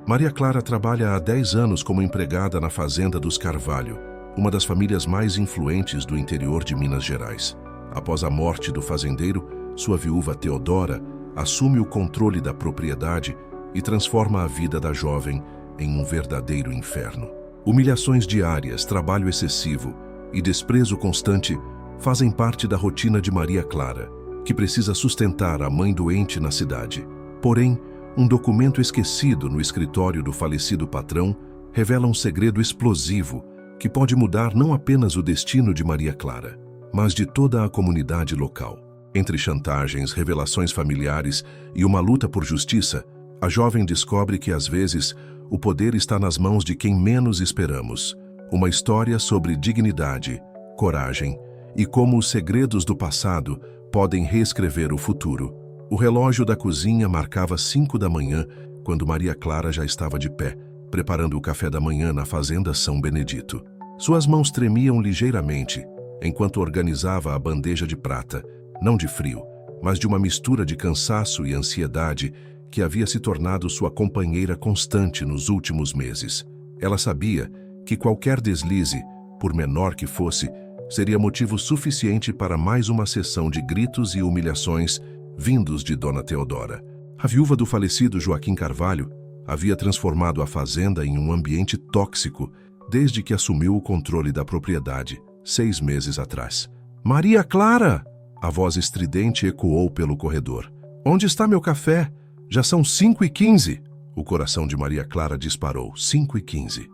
Maria Clara trabalha há 10 anos como empregada na fazenda dos Carvalho, uma das famílias mais influentes do interior de Minas Gerais. Após a morte do fazendeiro, sua viúva Teodora assume o controle da propriedade e transforma a vida da jovem em um verdadeiro inferno. Humilhações diárias, trabalho excessivo e desprezo constante fazem parte da rotina de Maria Clara, que precisa sustentar a mãe doente na cidade. Porém, um documento esquecido no escritório do falecido patrão revela um segredo explosivo que pode mudar não apenas o destino de Maria Clara, mas de toda a comunidade local. Entre chantagens, revelações familiares e uma luta por justiça, a jovem descobre que, às vezes, o poder está nas mãos de quem menos esperamos. Uma história sobre dignidade, coragem e como os segredos do passado podem reescrever o futuro. O relógio da cozinha marcava 5 da manhã, quando Maria Clara já estava de pé, preparando o café da manhã na fazenda São Benedito. Suas mãos tremiam ligeiramente, enquanto organizava a bandeja de prata, não de frio, mas de uma mistura de cansaço e ansiedade que havia se tornado sua companheira constante nos últimos meses. Ela sabia que qualquer deslize, por menor que fosse, seria motivo suficiente para mais uma sessão de gritos e humilhações vindos de Dona Teodora. A viúva do falecido Joaquim Carvalho havia transformado a fazenda em um ambiente tóxico desde que assumiu o controle da propriedade, 6 meses atrás. "Maria Clara!" A voz estridente ecoou pelo corredor. "Onde está meu café? Já são 5h15. O coração de Maria Clara disparou. 5h15.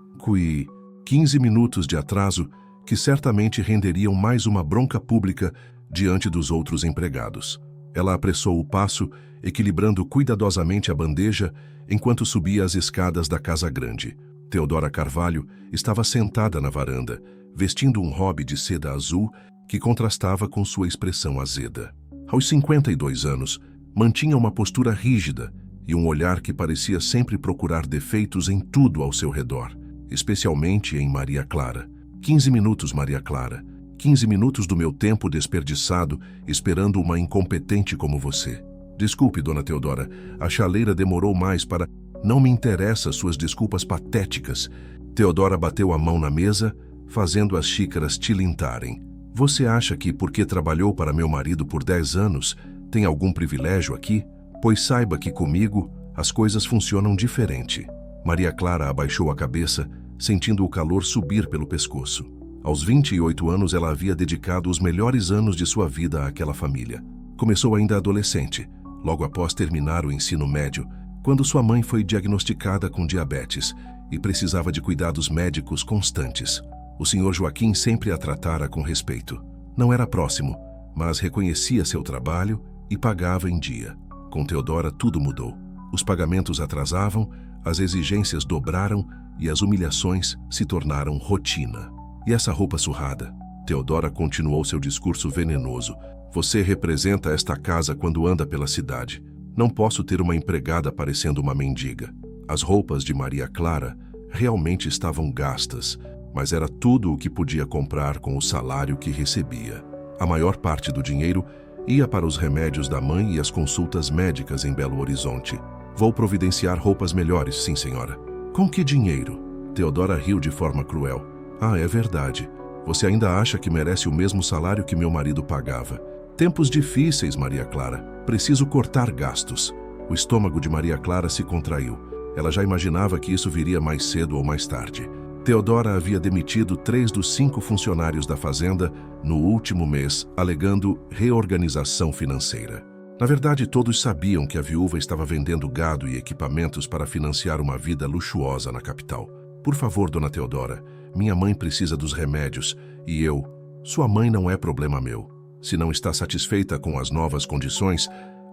15 minutos de atraso que certamente renderiam mais uma bronca pública diante dos outros empregados. Ela apressou o passo, equilibrando cuidadosamente a bandeja enquanto subia as escadas da casa grande. Teodora Carvalho estava sentada na varanda, vestindo um robe de seda azul que contrastava com sua expressão azeda. Aos 52 anos, mantinha uma postura rígida e um olhar que parecia sempre procurar defeitos em tudo ao seu redor, especialmente em Maria Clara. 15 minutos, Maria Clara. 15 minutos do meu tempo desperdiçado esperando uma incompetente como você. Desculpe, Dona Teodora, a chaleira demorou mais para... Não me interessa suas desculpas patéticas. Teodora bateu a mão na mesa, fazendo as xícaras tilintarem. Você acha que, porque trabalhou para meu marido por 10 anos, tem algum privilégio aqui? Pois saiba que comigo as coisas funcionam diferente. Maria Clara abaixou a cabeça, sentindo o calor subir pelo pescoço. Aos 28 anos, ela havia dedicado os melhores anos de sua vida àquela família. Começou ainda adolescente, logo após terminar o ensino médio, quando sua mãe foi diagnosticada com diabetes e precisava de cuidados médicos constantes. O Sr. Joaquim sempre a tratara com respeito. Não era próximo, mas reconhecia seu trabalho e pagava em dia. Com Teodora, tudo mudou. Os pagamentos atrasavam, as exigências dobraram e as humilhações se tornaram rotina. E essa roupa surrada? Teodora continuou seu discurso venenoso. Você representa esta casa quando anda pela cidade. Não posso ter uma empregada parecendo uma mendiga. As roupas de Maria Clara realmente estavam gastas, mas era tudo o que podia comprar com o salário que recebia. A maior parte do dinheiro ia para os remédios da mãe e as consultas médicas em Belo Horizonte. Vou providenciar roupas melhores, sim, senhora. Com que dinheiro? Teodora riu de forma cruel. Ah, é verdade. Você ainda acha que merece o mesmo salário que meu marido pagava. Tempos difíceis, Maria Clara. Preciso cortar gastos. O estômago de Maria Clara se contraiu. Ela já imaginava que isso viria mais cedo ou mais tarde. Teodora havia demitido 3 dos 5 funcionários da fazenda no último mês, alegando reorganização financeira. Na verdade, todos sabiam que a viúva estava vendendo gado e equipamentos para financiar uma vida luxuosa na capital. Por favor, Dona Teodora, minha mãe precisa dos remédios e eu... Sua mãe não é problema meu. Se não está satisfeita com as novas condições,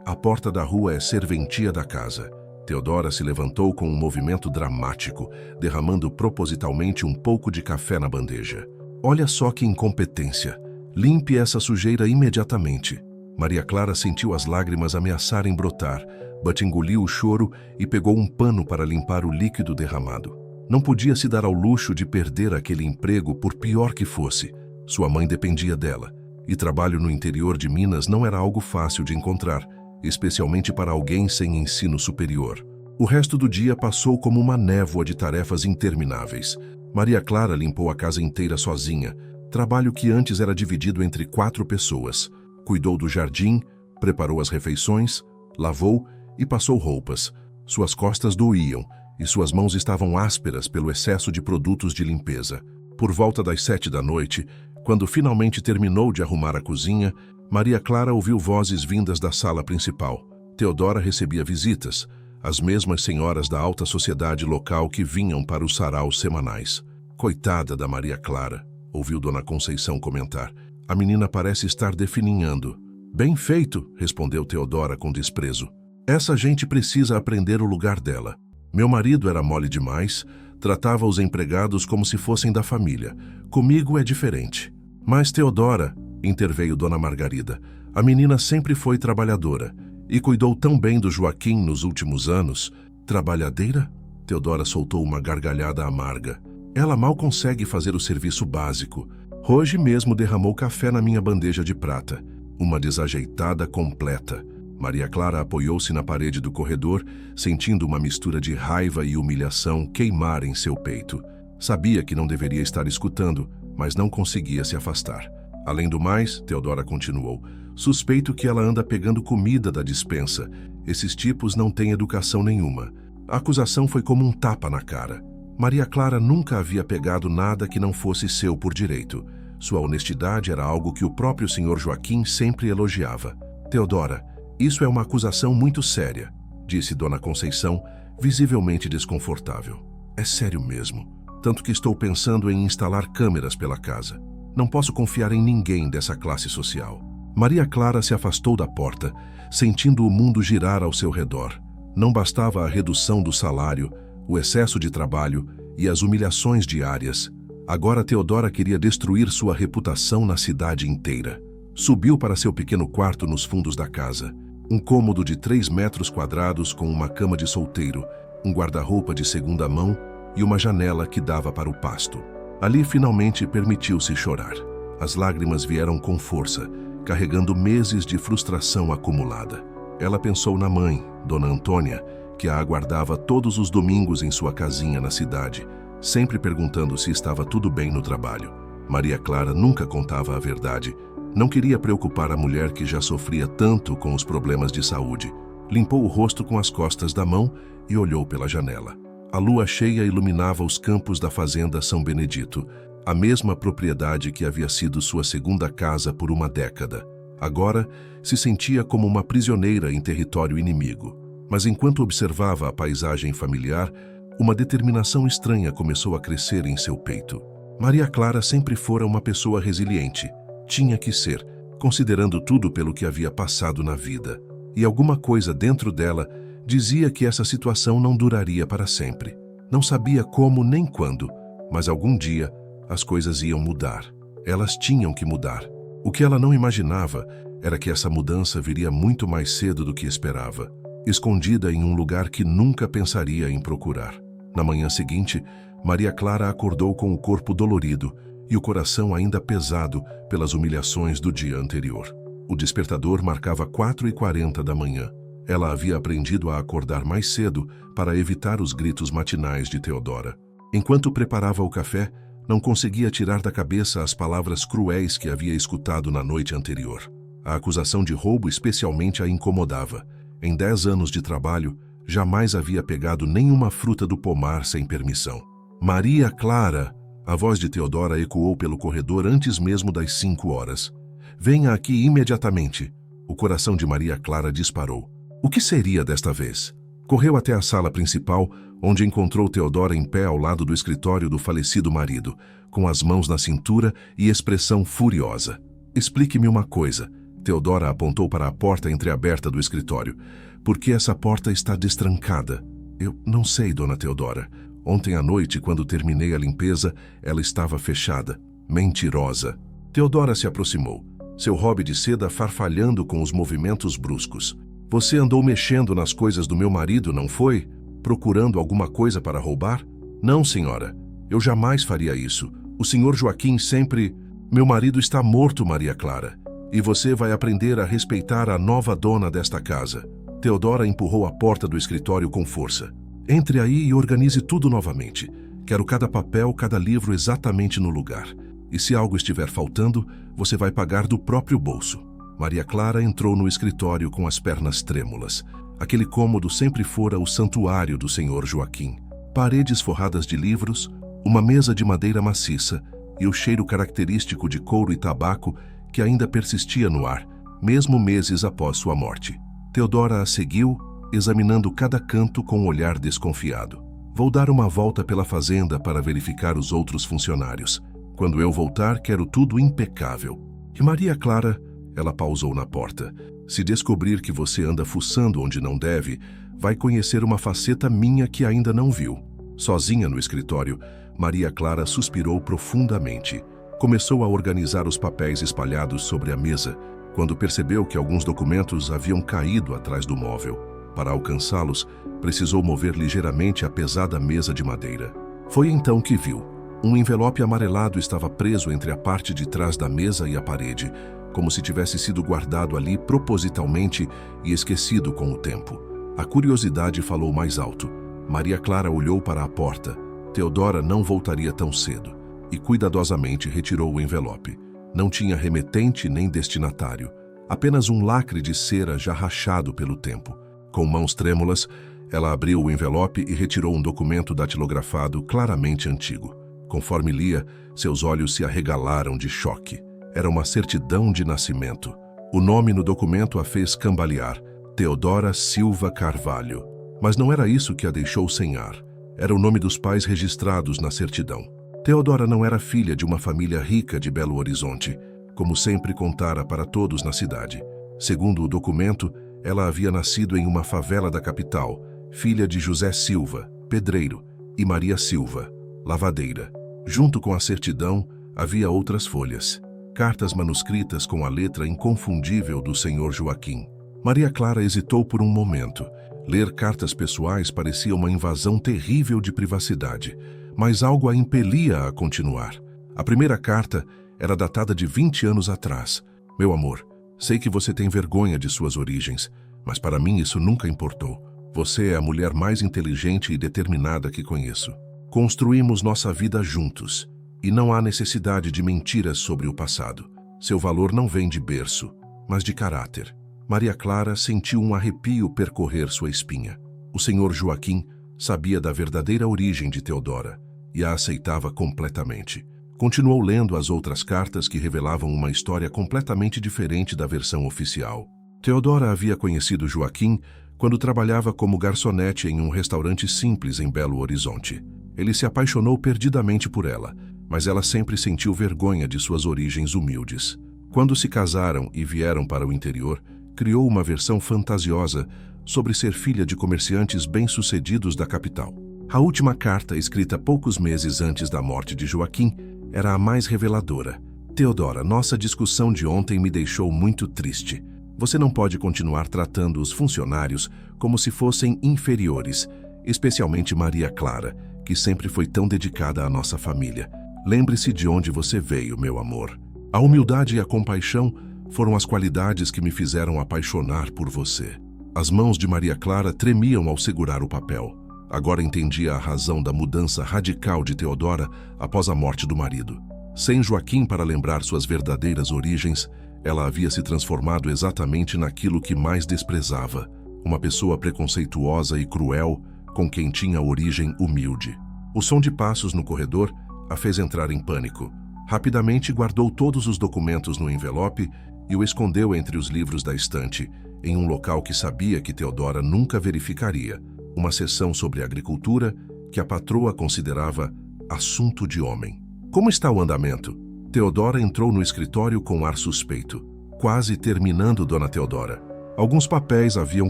a porta da rua é serventia da casa. Teodora se levantou com um movimento dramático, derramando propositalmente um pouco de café na bandeja. Olha só que incompetência. Limpe essa sujeira imediatamente. Maria Clara sentiu as lágrimas ameaçarem brotar, but engoliu o choro e pegou um pano para limpar o líquido derramado. Não podia se dar ao luxo de perder aquele emprego, por pior que fosse. Sua mãe dependia dela, e trabalho no interior de Minas não era algo fácil de encontrar, especialmente para alguém sem ensino superior. O resto do dia passou como uma névoa de tarefas intermináveis. Maria Clara limpou a casa inteira sozinha, trabalho que antes era dividido entre 4 pessoas. Cuidou do jardim, preparou as refeições, lavou e passou roupas. Suas costas doíam e suas mãos estavam ásperas pelo excesso de produtos de limpeza. Por volta das 7 da noite, quando finalmente terminou de arrumar a cozinha, Maria Clara ouviu vozes vindas da sala principal. Teodora recebia visitas, as mesmas senhoras da alta sociedade local que vinham para os saraus semanais. Coitada da Maria Clara, ouviu Dona Conceição comentar. A menina parece estar definhando. Bem feito, respondeu Teodora com desprezo. Essa gente precisa aprender o lugar dela. Meu marido era mole demais, tratava os empregados como se fossem da família. Comigo é diferente. Mas Teodora, interveio Dona Margarida, a menina sempre foi trabalhadora e cuidou tão bem do Joaquim nos últimos anos. Trabalhadeira? Teodora soltou uma gargalhada amarga. Ela mal consegue fazer o serviço básico. Hoje mesmo derramou café na minha bandeja de prata. Uma desajeitada completa. Maria Clara apoiou-se na parede do corredor, sentindo uma mistura de raiva e humilhação queimar em seu peito. Sabia que não deveria estar escutando, mas não conseguia se afastar. Além do mais, Teodora continuou, suspeito que ela anda pegando comida da despensa. Esses tipos não têm educação nenhuma. A acusação foi como um tapa na cara. Maria Clara nunca havia pegado nada que não fosse seu por direito. Sua honestidade era algo que o próprio Sr. Joaquim sempre elogiava. Teodora, isso é uma acusação muito séria, disse Dona Conceição, visivelmente desconfortável. É sério mesmo, tanto que estou pensando em instalar câmeras pela casa. Não posso confiar em ninguém dessa classe social. Maria Clara se afastou da porta, sentindo o mundo girar ao seu redor. Não bastava a redução do salário, o excesso de trabalho e as humilhações diárias. Agora Teodora queria destruir sua reputação na cidade inteira. Subiu para seu pequeno quarto nos fundos da casa. Um cômodo de 3 metros quadrados com uma cama de solteiro, um guarda-roupa de segunda mão e uma janela que dava para o pasto. Ali finalmente permitiu-se chorar. As lágrimas vieram com força, carregando meses de frustração acumulada. Ela pensou na mãe, Dona Antônia, que a aguardava todos os domingos em sua casinha na cidade, sempre perguntando se estava tudo bem no trabalho. Maria Clara nunca contava a verdade. Não queria preocupar a mulher que já sofria tanto com os problemas de saúde. Limpou o rosto com as costas da mão e olhou pela janela. A lua cheia iluminava os campos da fazenda São Benedito, a mesma propriedade que havia sido sua segunda casa por uma década. Agora, se sentia como uma prisioneira em território inimigo. Mas enquanto observava a paisagem familiar, uma determinação estranha começou a crescer em seu peito. Maria Clara sempre fora uma pessoa resiliente. Tinha que ser, considerando tudo pelo que havia passado na vida. E alguma coisa dentro dela dizia que essa situação não duraria para sempre. Não sabia como nem quando, mas algum dia as coisas iam mudar. Elas tinham que mudar. O que ela não imaginava era que essa mudança viria muito mais cedo do que esperava, escondida em um lugar que nunca pensaria em procurar. Na manhã seguinte, Maria Clara acordou com o corpo dolorido e o coração ainda pesado pelas humilhações do dia anterior. O despertador marcava 4h40 da manhã. Ela havia aprendido a acordar mais cedo para evitar os gritos matinais de Teodora. Enquanto preparava o café, não conseguia tirar da cabeça as palavras cruéis que havia escutado na noite anterior. A acusação de roubo especialmente a incomodava. Em 10 anos de trabalho, jamais havia pegado nenhuma fruta do pomar sem permissão. Maria Clara! A voz de Teodora ecoou pelo corredor antes mesmo das 5 horas. Venha aqui imediatamente. O coração de Maria Clara disparou. O que seria desta vez? Correu até a sala principal, onde encontrou Teodora em pé ao lado do escritório do falecido marido, com as mãos na cintura e expressão furiosa. Explique-me uma coisa. Teodora apontou para a porta entreaberta do escritório. Por que essa porta está destrancada? Eu não sei, dona Teodora. Ontem à noite, quando terminei a limpeza, ela estava fechada. Mentirosa. Teodora se aproximou, seu hobby de seda farfalhando com os movimentos bruscos. Você andou mexendo nas coisas do meu marido, não foi? Procurando alguma coisa para roubar? Não, senhora. Eu jamais faria isso. O senhor Joaquim sempre... Meu marido está morto, Maria Clara. E você vai aprender a respeitar a nova dona desta casa. Teodora empurrou a porta do escritório com força. Entre aí e organize tudo novamente. Quero cada papel, cada livro exatamente no lugar. E se algo estiver faltando, você vai pagar do próprio bolso. Maria Clara entrou no escritório com as pernas trêmulas. Aquele cômodo sempre fora o santuário do Senhor Joaquim. Paredes forradas de livros, uma mesa de madeira maciça e o cheiro característico de couro e tabaco que ainda persistia no ar, mesmo meses após sua morte. Teodora a seguiu, examinando cada canto com um olhar desconfiado. Vou dar uma volta pela fazenda para verificar os outros funcionários. Quando eu voltar, quero tudo impecável. E Maria Clara, ela pausou na porta. Se descobrir que você anda fuçando onde não deve, vai conhecer uma faceta minha que ainda não viu. Sozinha no escritório, Maria Clara suspirou profundamente. Começou a organizar os papéis espalhados sobre a mesa, quando percebeu que alguns documentos haviam caído atrás do móvel. Para alcançá-los, precisou mover ligeiramente a pesada mesa de madeira. Foi então que viu. Um envelope amarelado estava preso entre a parte de trás da mesa e a parede, como se tivesse sido guardado ali propositalmente e esquecido com o tempo. A curiosidade falou mais alto. Maria Clara olhou para a porta. Teodora não voltaria tão cedo e cuidadosamente retirou o envelope. Não tinha remetente nem destinatário, apenas um lacre de cera já rachado pelo tempo. Com mãos trêmulas, ela abriu o envelope e retirou um documento datilografado claramente antigo. Conforme lia, seus olhos se arregalaram de choque. Era uma certidão de nascimento. O nome no documento a fez cambalear: Teodora Silva Carvalho. Mas não era isso que a deixou sem ar. Era o nome dos pais registrados na certidão. Teodora não era filha de uma família rica de Belo Horizonte, como sempre contara para todos na cidade. Segundo o documento, ela havia nascido em uma favela da capital, filha de José Silva, pedreiro, e Maria Silva, lavadeira. Junto com a certidão, havia outras folhas, cartas manuscritas com a letra inconfundível do Senhor Joaquim. Maria Clara hesitou por um momento. Ler cartas pessoais parecia uma invasão terrível de privacidade, mas algo a impelia a continuar. A primeira carta era datada de 20 anos atrás. Meu amor, sei que você tem vergonha de suas origens, mas para mim isso nunca importou. Você é a mulher mais inteligente e determinada que conheço. Construímos nossa vida juntos, e não há necessidade de mentiras sobre o passado. Seu valor não vem de berço, mas de caráter. Maria Clara sentiu um arrepio percorrer sua espinha. O Senhor Joaquim sabia da verdadeira origem de Teodora e a aceitava completamente. Continuou lendo as outras cartas que revelavam uma história completamente diferente da versão oficial. Teodora havia conhecido Joaquim quando trabalhava como garçonete em um restaurante simples em Belo Horizonte. Ele se apaixonou perdidamente por ela, mas ela sempre sentiu vergonha de suas origens humildes. Quando se casaram e vieram para o interior, criou uma versão fantasiosa sobre ser filha de comerciantes bem-sucedidos da capital. A última carta, escrita poucos meses antes da morte de Joaquim, era a mais reveladora. Teodora, nossa discussão de ontem me deixou muito triste. Você não pode continuar tratando os funcionários como se fossem inferiores, especialmente Maria Clara, que sempre foi tão dedicada à nossa família. Lembre-se de onde você veio, meu amor. A humildade e a compaixão foram as qualidades que me fizeram apaixonar por você. As mãos de Maria Clara tremiam ao segurar o papel. Agora entendia a razão da mudança radical de Teodora após a morte do marido. Sem Joaquim para lembrar suas verdadeiras origens, ela havia se transformado exatamente naquilo que mais desprezava, uma pessoa preconceituosa e cruel com quem tinha origem humilde. O som de passos no corredor a fez entrar em pânico. Rapidamente guardou todos os documentos no envelope e o escondeu entre os livros da estante, em um local que sabia que Teodora nunca verificaria, uma seção sobre agricultura que a patroa considerava assunto de homem. Como está o andamento? Teodora entrou no escritório com ar suspeito. Quase terminando, dona Teodora. Alguns papéis haviam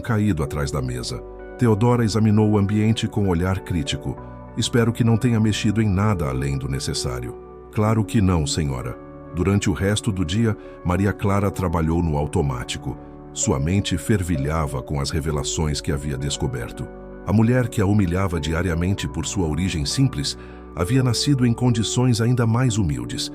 caído atrás da mesa. Teodora examinou o ambiente com olhar crítico. Espero que não tenha mexido em nada além do necessário. Claro que não, senhora. Durante o resto do dia, Maria Clara trabalhou no automático. Sua mente fervilhava com as revelações que havia descoberto. A mulher que a humilhava diariamente por sua origem simples havia nascido em condições ainda mais humildes.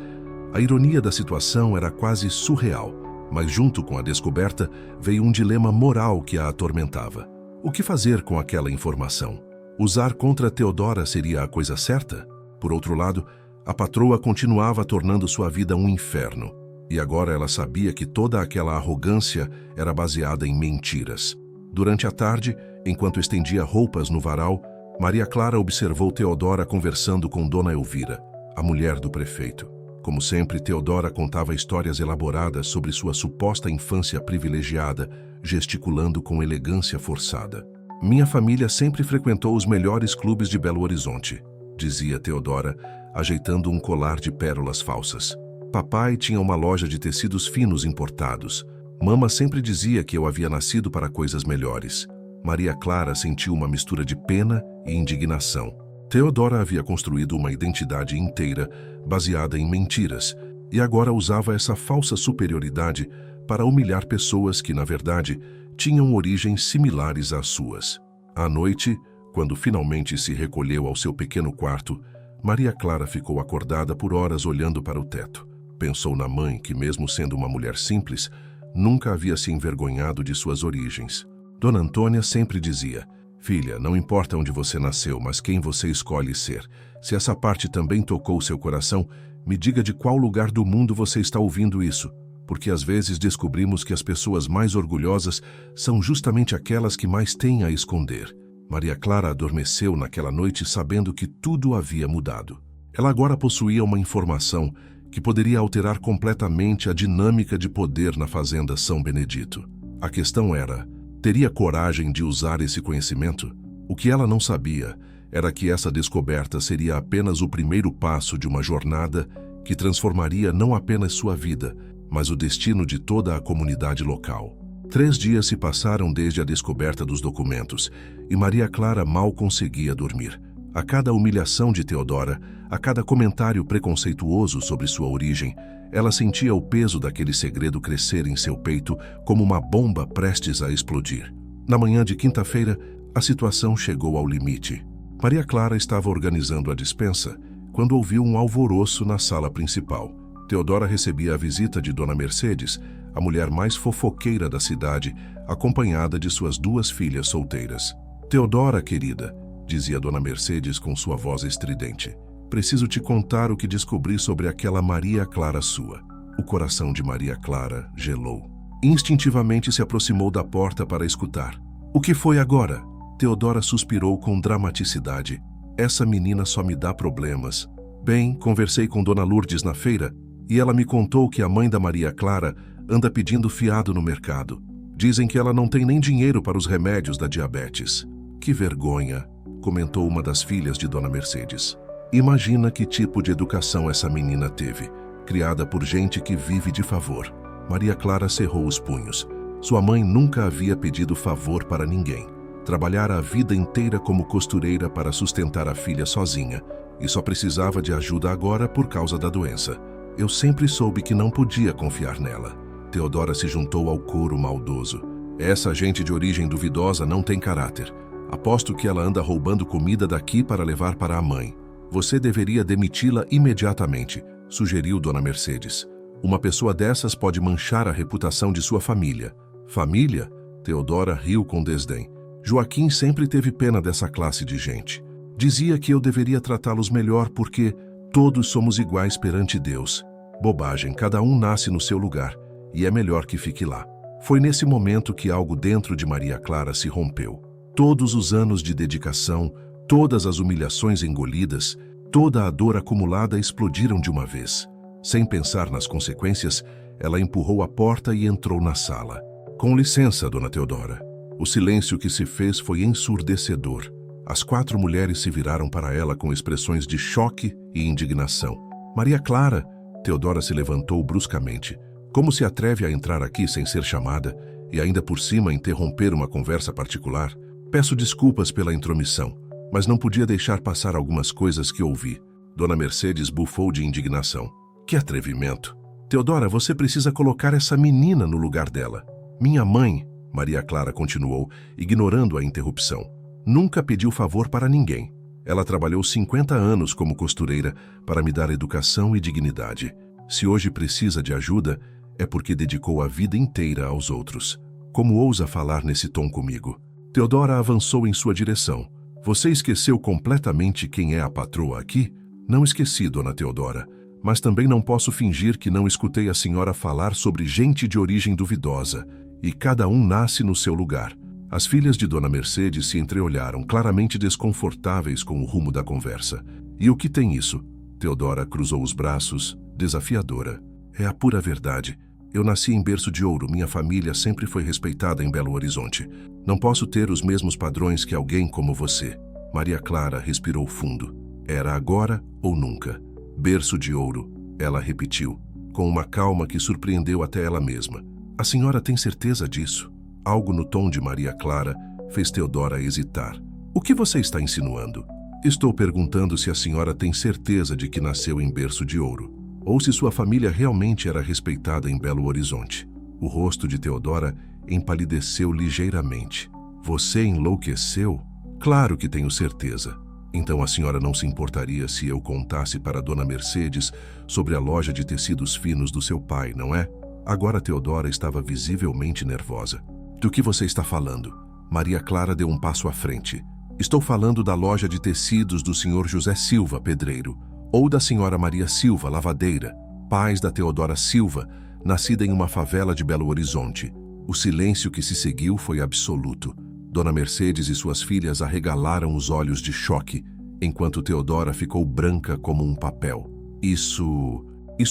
A ironia da situação era quase surreal. Mas junto com a descoberta veio um dilema moral que a atormentava. O que fazer com aquela informação? Usar contra Teodora seria a coisa certa? Por outro lado, a patroa continuava tornando sua vida um inferno. E agora ela sabia que toda aquela arrogância era baseada em mentiras. Durante a tarde, enquanto estendia roupas no varal, Maria Clara observou Teodora conversando com Dona Elvira, a mulher do prefeito. Como sempre, Teodora contava histórias elaboradas sobre sua suposta infância privilegiada, gesticulando com elegância forçada. Minha família sempre frequentou os melhores clubes de Belo Horizonte, dizia Teodora, ajeitando um colar de pérolas falsas. Papai tinha uma loja de tecidos finos importados. Mama sempre dizia que eu havia nascido para coisas melhores. Maria Clara sentiu uma mistura de pena e indignação. Teodora havia construído uma identidade inteira baseada em mentiras e agora usava essa falsa superioridade para humilhar pessoas que, na verdade, tinham origens similares às suas. À noite, quando finalmente se recolheu ao seu pequeno quarto, Maria Clara ficou acordada por horas olhando para o teto. Pensou na mãe que, mesmo sendo uma mulher simples, nunca havia se envergonhado de suas origens. Dona Antônia sempre dizia: "Filha, não importa onde você nasceu, mas quem você escolhe ser. Se essa parte também tocou seu coração, me diga de qual lugar do mundo você está ouvindo isso, porque às vezes descobrimos que as pessoas mais orgulhosas são justamente aquelas que mais têm a esconder." Maria Clara adormeceu naquela noite sabendo que tudo havia mudado. Ela agora possuía uma informação que poderia alterar completamente a dinâmica de poder na fazenda São Benedito. A questão era: teria coragem de usar esse conhecimento? O que ela não sabia era que essa descoberta seria apenas o primeiro passo de uma jornada que transformaria não apenas sua vida, mas o destino de toda a comunidade local. 3 dias se passaram desde a descoberta dos documentos e Maria Clara mal conseguia dormir. A cada humilhação de Teodora, a cada comentário preconceituoso sobre sua origem, ela sentia o peso daquele segredo crescer em seu peito como uma bomba prestes a explodir. Na manhã de quinta-feira, a situação chegou ao limite. Maria Clara estava organizando a despensa quando ouviu um alvoroço na sala principal. Teodora recebia a visita de Dona Mercedes, a mulher mais fofoqueira da cidade, acompanhada de suas 2 filhas solteiras. "Teodora, querida", dizia Dona Mercedes com sua voz estridente, "preciso te contar o que descobri sobre aquela Maria Clara sua." O coração de Maria Clara gelou. Instintivamente se aproximou da porta para escutar. "O que foi agora?" Teodora suspirou com dramaticidade. "Essa menina só me dá problemas. Bem, conversei com Dona Lourdes na feira e ela me contou que a mãe da Maria Clara anda pedindo fiado no mercado. Dizem que ela não tem nem dinheiro para os remédios da diabetes." "Que vergonha", comentou uma das filhas de Dona Mercedes. "Imagina que tipo de educação essa menina teve, criada por gente que vive de favor." Maria Clara cerrou os punhos. Sua mãe nunca havia pedido favor para ninguém. Trabalhara a vida inteira como costureira para sustentar a filha sozinha e só precisava de ajuda agora por causa da doença. "Eu sempre soube que não podia confiar nela." Teodora se juntou ao coro maldoso. "Essa gente de origem duvidosa não tem caráter. Aposto que ela anda roubando comida daqui para levar para a mãe. Você deveria demiti-la imediatamente", sugeriu Dona Mercedes. "Uma pessoa dessas pode manchar a reputação de sua família." "Família?" Teodora riu com desdém. "Joaquim sempre teve pena dessa classe de gente. Dizia que eu deveria tratá-los melhor porque todos somos iguais perante Deus." "Bobagem, cada um nasce no seu lugar e é melhor que fique lá." Foi nesse momento que algo dentro de Maria Clara se rompeu. Todos os anos de dedicação, todas as humilhações engolidas, toda a dor acumulada explodiram de uma vez. Sem pensar nas consequências, ela empurrou a porta e entrou na sala. "Com licença, Dona Teodora." O silêncio que se fez foi ensurdecedor. As 4 mulheres se viraram para ela com expressões de choque e indignação. "Maria Clara!" Teodora se levantou bruscamente. "Como se atreve a entrar aqui sem ser chamada e ainda por cima interromper uma conversa particular? Peço desculpas pela intromissão, mas não podia deixar passar algumas coisas que ouvi." Dona Mercedes bufou de indignação. "Que atrevimento! Teodora, você precisa colocar essa menina no lugar dela." "Minha mãe", Maria Clara continuou, ignorando a interrupção, "nunca pediu favor para ninguém. Ela trabalhou 50 anos como costureira para me dar educação e dignidade. Se hoje precisa de ajuda, é porque dedicou a vida inteira aos outros. Como ousa falar nesse tom comigo? Teodora avançou em sua direção. Você esqueceu completamente quem é a patroa aqui? Não esqueci, dona Teodora, mas também não posso fingir que não escutei a senhora falar sobre gente de origem duvidosa, e cada um nasce no seu lugar. As filhas de dona Mercedes se entreolharam, claramente desconfortáveis com o rumo da conversa. E o que tem isso? Teodora cruzou os braços, desafiadora. É a pura verdade. Eu nasci em berço de ouro, minha família sempre foi respeitada em Belo Horizonte. Não posso ter os mesmos padrões que alguém como você. Maria Clara respirou fundo. Era agora ou nunca. Berço de ouro, ela repetiu, com uma calma que surpreendeu até ela mesma. A senhora tem certeza disso? Algo no tom de Maria Clara fez Teodora hesitar. O que você está insinuando? Estou perguntando se a senhora tem certeza de que nasceu em berço de ouro, ou se sua família realmente era respeitada em Belo Horizonte. O rosto de Teodora empalideceu ligeiramente. Você enlouqueceu? Claro que tenho certeza. Então a senhora não se importaria se eu contasse para dona Mercedes sobre a loja de tecidos finos do seu pai, não é? Agora Teodora estava visivelmente nervosa. Do que você está falando? Maria Clara deu um passo à frente. Estou falando da loja de tecidos do senhor José Silva, pedreiro, ou da senhora Maria Silva, lavadeira, pais da Teodora Silva, nascida em uma favela de Belo Horizonte. O silêncio que se seguiu foi absoluto. Dona Mercedes e suas filhas arregalaram os olhos de choque, enquanto Teodora ficou branca como um papel. Isso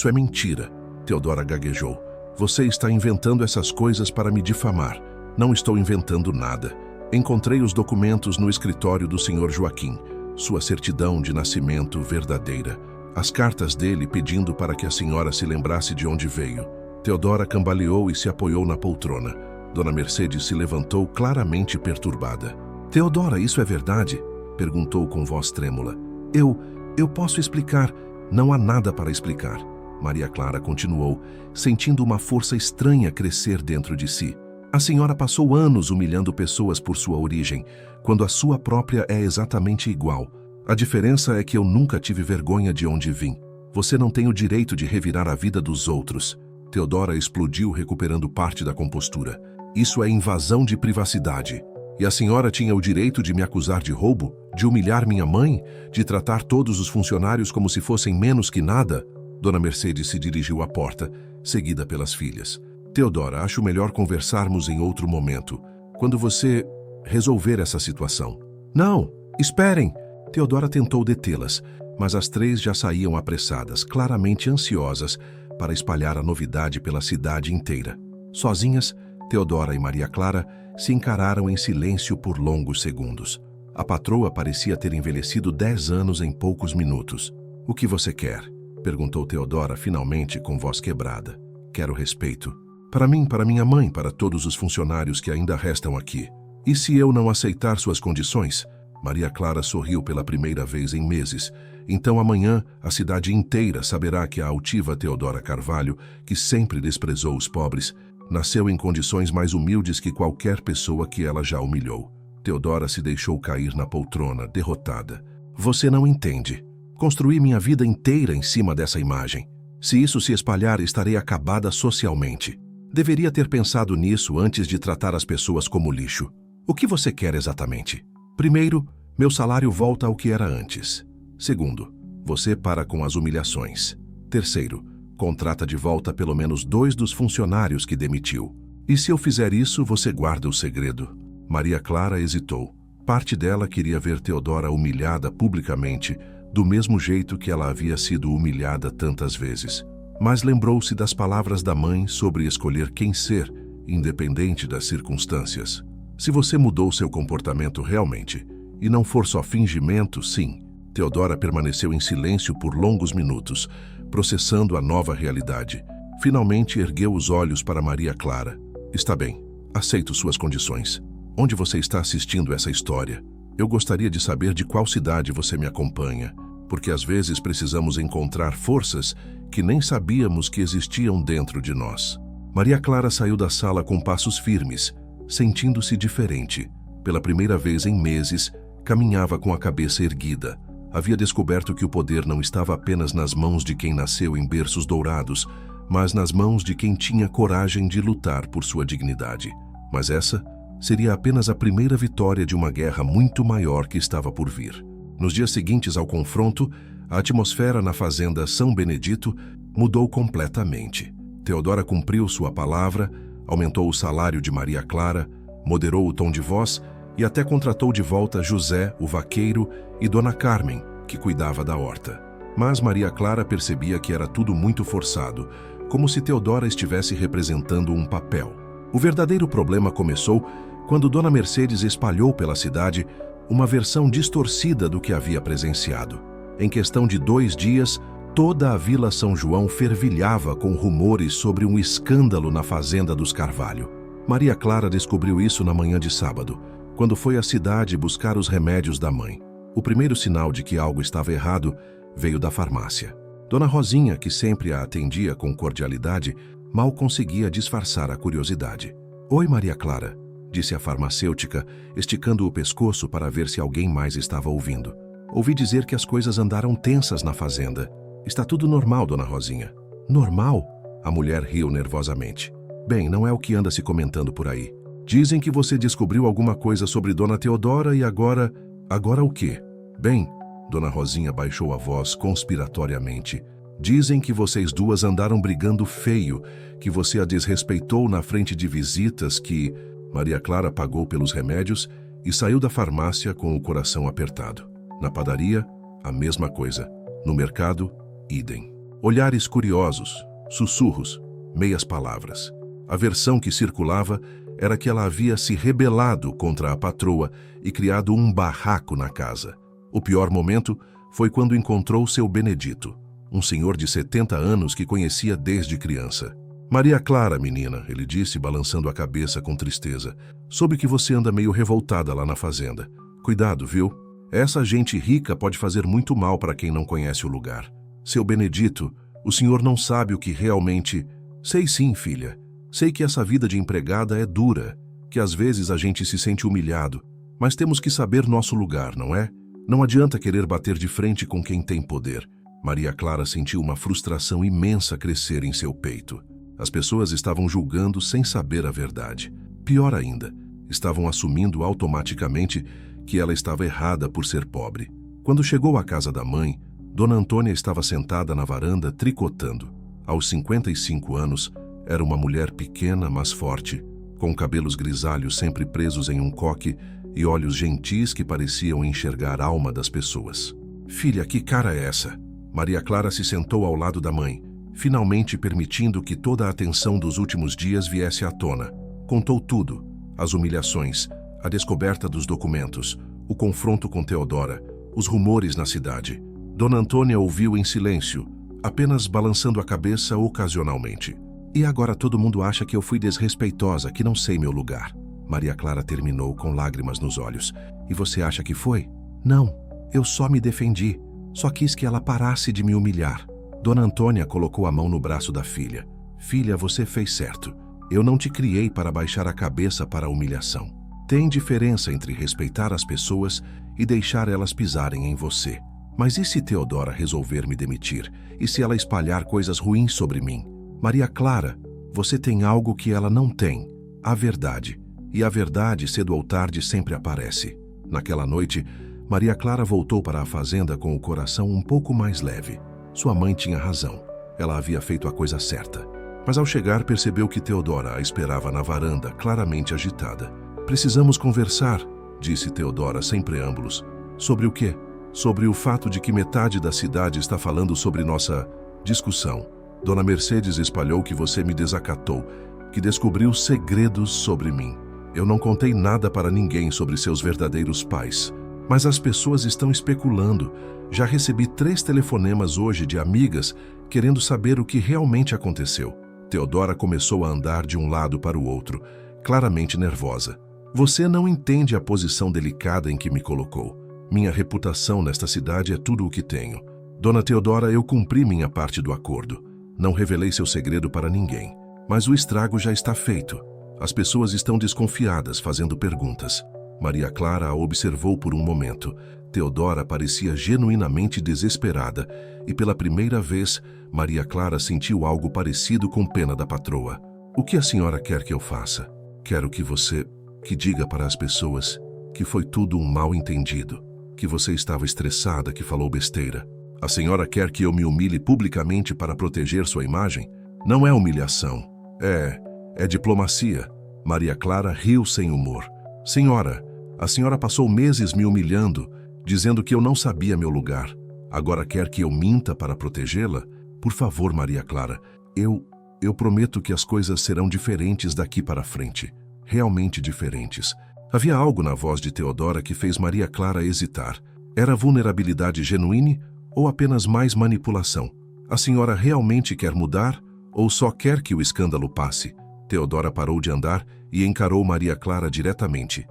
é mentira, Teodora gaguejou. Você está inventando essas coisas para me difamar. Não estou inventando nada. Encontrei os documentos no escritório do senhor Joaquim, sua certidão de nascimento verdadeira, as cartas dele pedindo para que a senhora se lembrasse de onde veio. Teodora cambaleou e se apoiou na poltrona. Dona Mercedes se levantou claramente perturbada. Teodora, isso é verdade? Perguntou com voz trêmula. Eu posso explicar. Não há nada para explicar. Maria Clara continuou, sentindo uma força estranha crescer dentro de si. A senhora passou anos humilhando pessoas por sua origem, quando a sua própria é exatamente igual. A diferença é que eu nunca tive vergonha de onde vim. Você não tem o direito de revirar a vida dos outros. Teodora explodiu, recuperando parte da compostura. Isso é invasão de privacidade. E a senhora tinha o direito de me acusar de roubo? De humilhar minha mãe? De tratar todos os funcionários como se fossem menos que nada? Dona Mercedes se dirigiu à porta, seguida pelas filhas. Teodora, acho melhor conversarmos em outro momento, quando você resolver essa situação. Não, esperem! Teodora tentou detê-las, mas as três já saíam apressadas, claramente ansiosas para espalhar a novidade pela cidade inteira. Sozinhas, Teodora e Maria Clara se encararam em silêncio por longos segundos. A patroa parecia ter envelhecido 10 anos em poucos minutos. O que você quer? Perguntou Teodora finalmente com voz quebrada. Quero respeito. Para mim, para minha mãe, para todos os funcionários que ainda restam aqui. E se eu não aceitar suas condições? Maria Clara sorriu pela primeira vez em meses. Então amanhã a cidade inteira saberá que a altiva Teodora Carvalho, que sempre desprezou os pobres, nasceu em condições mais humildes que qualquer pessoa que ela já humilhou. Teodora se deixou cair na poltrona, derrotada. Você não entende. Construí minha vida inteira em cima dessa imagem. Se isso se espalhar, estarei acabada socialmente. Deveria ter pensado nisso antes de tratar as pessoas como lixo. O que você quer exatamente? Primeiro, meu salário volta ao que era antes. Segundo, você para com as humilhações. Terceiro, contrata de volta pelo menos 2 dos funcionários que demitiu. E se eu fizer isso, você guarda o segredo. Maria Clara hesitou. Parte dela queria ver Teodora humilhada publicamente, do mesmo jeito que ela havia sido humilhada tantas vezes. Mas lembrou-se das palavras da mãe sobre escolher quem ser, independente das circunstâncias. Se você mudou seu comportamento realmente, e não for só fingimento, sim. Teodora permaneceu em silêncio por longos minutos, processando a nova realidade. Finalmente ergueu os olhos para Maria Clara. Está bem, aceito suas condições. Onde você está assistindo essa história? Eu gostaria de saber de qual cidade você me acompanha, porque às vezes precisamos encontrar forças que nem sabíamos que existiam dentro de nós. Maria Clara saiu da sala com passos firmes, sentindo-se diferente. Pela primeira vez em meses, caminhava com a cabeça erguida. Havia descoberto que o poder não estava apenas nas mãos de quem nasceu em berços dourados, mas nas mãos de quem tinha coragem de lutar por sua dignidade. Mas essa seria apenas a primeira vitória de uma guerra muito maior que estava por vir. Nos dias seguintes ao confronto, a atmosfera na fazenda São Benedito mudou completamente. Teodora cumpriu sua palavra, aumentou o salário de Maria Clara, moderou o tom de voz e até contratou de volta José, o vaqueiro, e Dona Carmen, que cuidava da horta. Mas Maria Clara percebia que era tudo muito forçado, como se Teodora estivesse representando um papel. O verdadeiro problema começou quando Dona Mercedes espalhou pela cidade uma versão distorcida do que havia presenciado. Em questão de 2 dias, toda a Vila São João fervilhava com rumores sobre um escândalo na fazenda dos Carvalho. Maria Clara descobriu isso na manhã de sábado, quando foi à cidade buscar os remédios da mãe. O primeiro sinal de que algo estava errado veio da farmácia. Dona Rosinha, que sempre a atendia com cordialidade, mal conseguia disfarçar a curiosidade. "Oi, Maria Clara", disse a farmacêutica, esticando o pescoço para ver se alguém mais estava ouvindo. "Ouvi dizer que as coisas andaram tensas na fazenda. Está tudo normal, Dona Rosinha." "Normal?" A mulher riu nervosamente. "Bem, não é o que anda se comentando por aí. Dizem que você descobriu alguma coisa sobre Dona Teodora e agora... Agora o quê?" "Bem," Dona Rosinha baixou a voz conspiratoriamente, "dizem que vocês duas andaram brigando feio, que você a desrespeitou na frente de visitas, que..." Maria Clara pagou pelos remédios e saiu da farmácia com o coração apertado. Na padaria, a mesma coisa. No mercado, idem. Olhares curiosos, sussurros, meias palavras. A versão que circulava era que ela havia se rebelado contra a patroa e criado um barraco na casa. O pior momento foi quando encontrou seu Benedito, um senhor de 70 anos que conhecia desde criança. "Maria Clara, menina", ele disse, balançando a cabeça com tristeza, "soube que você anda meio revoltada lá na fazenda. Cuidado, viu? Essa gente rica pode fazer muito mal para quem não conhece o lugar. Seu Benedito, o senhor não sabe o que realmente..." "Sei sim, filha. Sei que essa vida de empregada é dura, que às vezes a gente se sente humilhado, mas temos que saber nosso lugar, não é? Não adianta querer bater de frente com quem tem poder." Maria Clara sentiu uma frustração imensa crescer em seu peito. As pessoas estavam julgando sem saber a verdade. Pior ainda, estavam assumindo automaticamente que ela estava errada por ser pobre. Quando chegou à casa da mãe, Dona Antônia estava sentada na varanda tricotando. Aos 55 anos, era uma mulher pequena, mas forte, com cabelos grisalhos sempre presos em um coque e olhos gentis que pareciam enxergar a alma das pessoas. "Filha, que cara é essa?" Maria Clara se sentou ao lado da mãe, finalmente permitindo que toda a atenção dos últimos dias viesse à tona. Contou tudo: as humilhações, a descoberta dos documentos, o confronto com Teodora, os rumores na cidade. Dona Antônia ouviu em silêncio, apenas balançando a cabeça ocasionalmente. "E agora todo mundo acha que eu fui desrespeitosa, que não sei meu lugar." Maria Clara terminou com lágrimas nos olhos. "E você acha que foi?" "Não, eu só me defendi. Só quis que ela parasse de me humilhar." Dona Antônia colocou a mão no braço da filha. "Filha, você fez certo. Eu não te criei para baixar a cabeça para a humilhação. Tem diferença entre respeitar as pessoas e deixar elas pisarem em você. Mas e se Teodora resolver me demitir? E se ela espalhar coisas ruins sobre mim? Maria Clara, você tem algo que ela não tem: a verdade. E a verdade, cedo ou tarde, sempre aparece." Naquela noite, Maria Clara voltou para a fazenda com o coração um pouco mais leve. Sua mãe tinha razão. Ela havia feito a coisa certa. Mas ao chegar, percebeu que Teodora a esperava na varanda, claramente agitada. "Precisamos conversar", disse Teodora sem preâmbulos. "Sobre o quê?" "Sobre o fato de que metade da cidade está falando sobre nossa discussão. Dona Mercedes espalhou que você me desacatou, que descobriu segredos sobre mim. Eu não contei nada para ninguém sobre seus verdadeiros pais. Mas as pessoas estão especulando. Já recebi 3 telefonemas hoje de amigas querendo saber o que realmente aconteceu." Teodora começou a andar de um lado para o outro, claramente nervosa. "Você não entende a posição delicada em que me colocou. Minha reputação nesta cidade é tudo o que tenho. Dona Teodora, eu cumpri minha parte do acordo. Não revelei seu segredo para ninguém. Mas o estrago já está feito. As pessoas estão desconfiadas, fazendo perguntas." Maria Clara a observou por um momento, Teodora parecia genuinamente desesperada e pela primeira vez Maria Clara sentiu algo parecido com pena da patroa. O que a senhora quer que eu faça? Quero que diga para as pessoas que foi tudo um mal-entendido, que você estava estressada, que falou besteira. A senhora quer que eu me humilhe publicamente para proteger sua imagem? Não é humilhação, é diplomacia. Maria Clara riu sem humor. Senhora, a senhora passou meses me humilhando, dizendo que eu não sabia meu lugar. Agora quer que eu minta para protegê-la? Por favor, Maria Clara, eu prometo que as coisas serão diferentes daqui para frente. Realmente diferentes. Havia algo na voz de Teodora que fez Maria Clara hesitar. Era vulnerabilidade genuína ou apenas mais manipulação? A senhora realmente quer mudar ou só quer que o escândalo passe? Teodora parou de andar e encarou Maria Clara diretamente.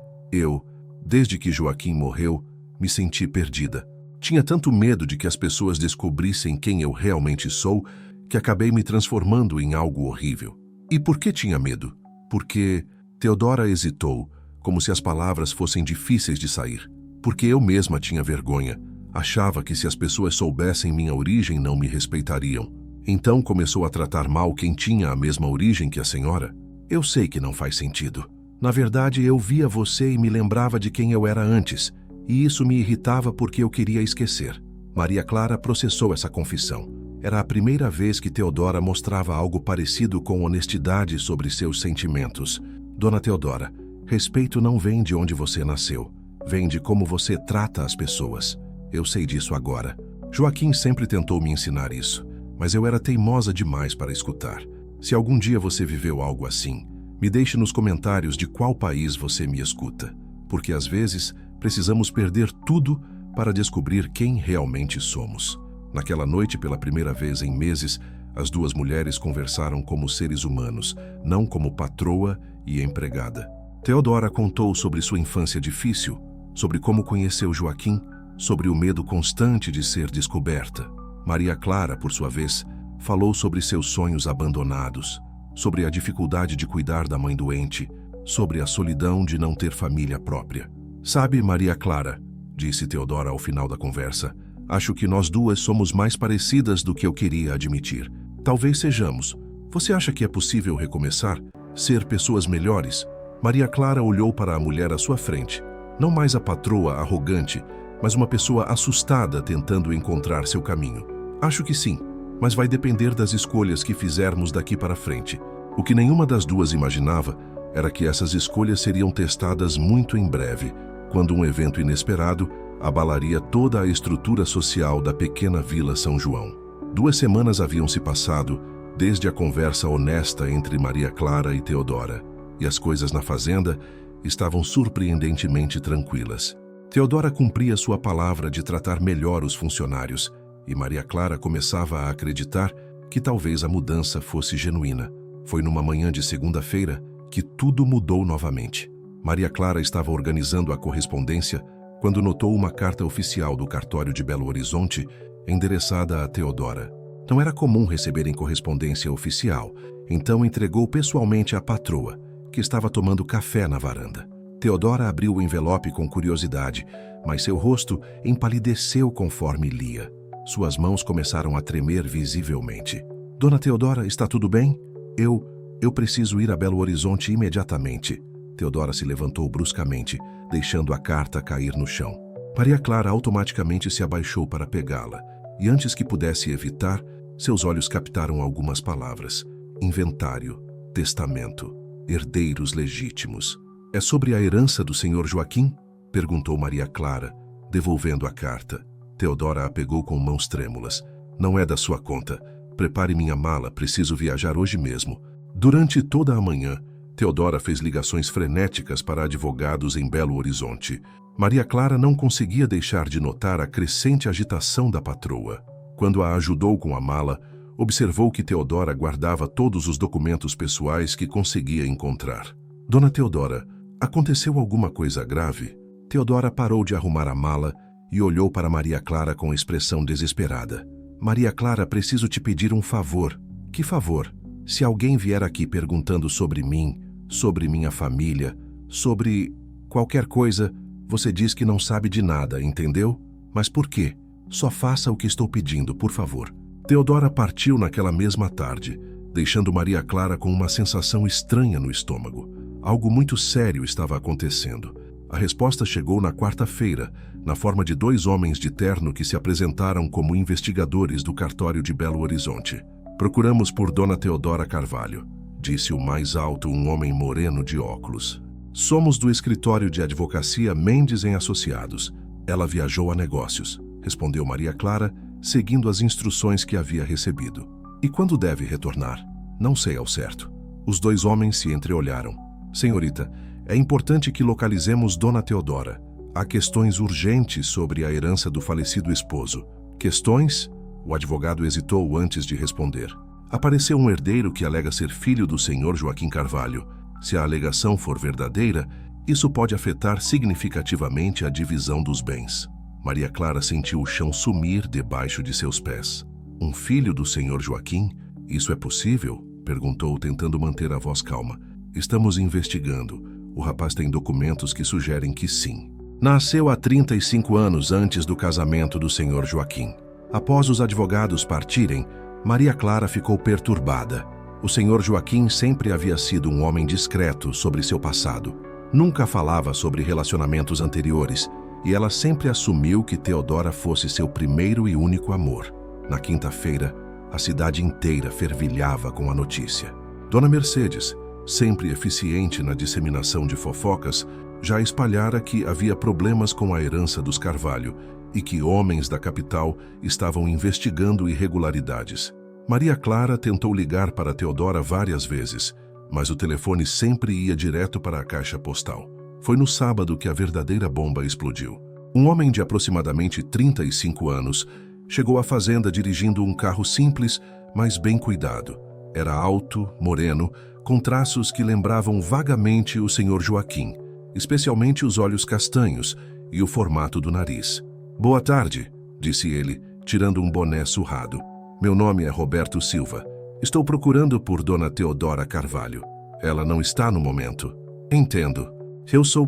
Desde que Joaquim morreu, me senti perdida. Tinha tanto medo de que as pessoas descobrissem quem eu realmente sou, que acabei me transformando em algo horrível. E por que tinha medo? Porque Teodora hesitou, como se as palavras fossem difíceis de sair. Porque eu mesma tinha vergonha. Achava que se as pessoas soubessem minha origem, não me respeitariam. Então começou a tratar mal quem tinha a mesma origem que a senhora? Eu sei que não faz sentido. Na verdade, eu via você e me lembrava de quem eu era antes, e isso me irritava porque eu queria esquecer. Maria Clara processou essa confissão. Era a primeira vez que Teodora mostrava algo parecido com honestidade sobre seus sentimentos. Dona Teodora, respeito não vem de onde você nasceu. Vem de como você trata as pessoas. Eu sei disso agora. Joaquim sempre tentou me ensinar isso, mas eu era teimosa demais para escutar. Se algum dia você viveu algo assim, me deixe nos comentários de qual país você me escuta, porque às vezes precisamos perder tudo para descobrir quem realmente somos. Naquela noite, pela primeira vez em meses, as duas mulheres conversaram como seres humanos, não como patroa e empregada. Teodora contou sobre sua infância difícil, sobre como conheceu Joaquim, sobre o medo constante de ser descoberta. Maria Clara, por sua vez, falou sobre seus sonhos abandonados, sobre a dificuldade de cuidar da mãe doente, sobre a solidão de não ter família própria. Sabe, Maria Clara, disse Teodora ao final da conversa, acho que nós duas somos mais parecidas do que eu queria admitir. Talvez sejamos. Você acha que é possível recomeçar? Ser pessoas melhores? Maria Clara olhou para a mulher à sua frente. Não mais a patroa arrogante, mas uma pessoa assustada tentando encontrar seu caminho. Acho que sim, mas vai depender das escolhas que fizermos daqui para frente. O que nenhuma das duas imaginava era que essas escolhas seriam testadas muito em breve, quando um evento inesperado abalaria toda a estrutura social da pequena Vila São João. 2 semanas haviam se passado desde a conversa honesta entre Maria Clara e Teodora, e as coisas na fazenda estavam surpreendentemente tranquilas. Teodora cumpria sua palavra de tratar melhor os funcionários, e Maria Clara começava a acreditar que talvez a mudança fosse genuína. Foi numa manhã de segunda-feira que tudo mudou novamente. Maria Clara estava organizando a correspondência quando notou uma carta oficial do cartório de Belo Horizonte endereçada a Teodora. Não era comum receberem correspondência oficial, então entregou pessoalmente à patroa, que estava tomando café na varanda. Teodora abriu o envelope com curiosidade, mas seu rosto empalideceu conforme lia. Suas mãos começaram a tremer visivelmente. Dona Teodora, está tudo bem? Eu preciso ir a Belo Horizonte imediatamente. Teodora se levantou bruscamente, deixando a carta cair no chão. Maria Clara automaticamente se abaixou para pegá-la, e antes que pudesse evitar, seus olhos captaram algumas palavras. Inventário, testamento, herdeiros legítimos. É sobre a herança do senhor Joaquim? Perguntou Maria Clara, devolvendo a carta. Teodora a pegou com mãos trêmulas. Não é da sua conta. Prepare minha mala, preciso viajar hoje mesmo. Durante toda a manhã, Teodora fez ligações frenéticas para advogados em Belo Horizonte. Maria Clara não conseguia deixar de notar a crescente agitação da patroa. Quando a ajudou com a mala, observou que Teodora guardava todos os documentos pessoais que conseguia encontrar. Dona Teodora, aconteceu alguma coisa grave? Teodora parou de arrumar a mala e olhou para Maria Clara com expressão desesperada. Maria Clara, preciso te pedir um favor. Que favor? Se alguém vier aqui perguntando sobre mim, sobre minha família, sobre qualquer coisa, Você diz que não sabe de nada, entendeu? Mas por quê? Só faça o que estou pedindo, por favor. Teodora partiu naquela mesma tarde, deixando Maria Clara com uma sensação estranha no estômago. Algo muito sério estava acontecendo. A resposta chegou na quarta-feira, na forma de 2 homens de terno que se apresentaram como investigadores do cartório de Belo Horizonte. Procuramos por Dona Teodora Carvalho, disse o mais alto, um homem moreno de óculos. Somos do escritório de advocacia Mendes em Associados. Ela viajou a negócios, respondeu Maria Clara, seguindo as instruções que havia recebido. E quando deve retornar? Não sei ao certo. Os 2 homens se entreolharam. Senhorita, é importante que localizemos Dona Teodora. Há questões urgentes sobre a herança do falecido esposo. Questões? O advogado hesitou antes de responder. Apareceu um herdeiro que alega ser filho do senhor Joaquim Carvalho. Se a alegação for verdadeira, isso pode afetar significativamente a divisão dos bens. Maria Clara sentiu o chão sumir debaixo de seus pés. Um filho do senhor Joaquim? Isso é possível? Perguntou, tentando manter a voz calma. Estamos investigando. O rapaz tem documentos que sugerem que sim. Nasceu há 35 anos antes do casamento do senhor Joaquim. Após os advogados partirem, Maria Clara ficou perturbada. O senhor Joaquim sempre havia sido um homem discreto sobre seu passado. Nunca falava sobre relacionamentos anteriores, e ela sempre assumiu que Teodora fosse seu primeiro e único amor. Na quinta-feira, a cidade inteira fervilhava com a notícia. Dona Mercedes, sempre eficiente na disseminação de fofocas, já espalhara que havia problemas com a herança dos Carvalho e que homens da capital estavam investigando irregularidades. Maria Clara tentou ligar para Teodora várias vezes, mas o telefone sempre ia direto para a caixa postal. Foi no sábado que a verdadeira bomba explodiu. Um homem de aproximadamente 35 anos chegou à fazenda dirigindo um carro simples, mas bem cuidado. Era alto, moreno, com traços que lembravam vagamente o senhor Joaquim, especialmente os olhos castanhos e o formato do nariz. Boa tarde, disse ele, tirando um boné surrado. Meu nome é Roberto Silva. Estou procurando por Dona Teodora Carvalho. Ela não está no momento. Entendo. Eu sou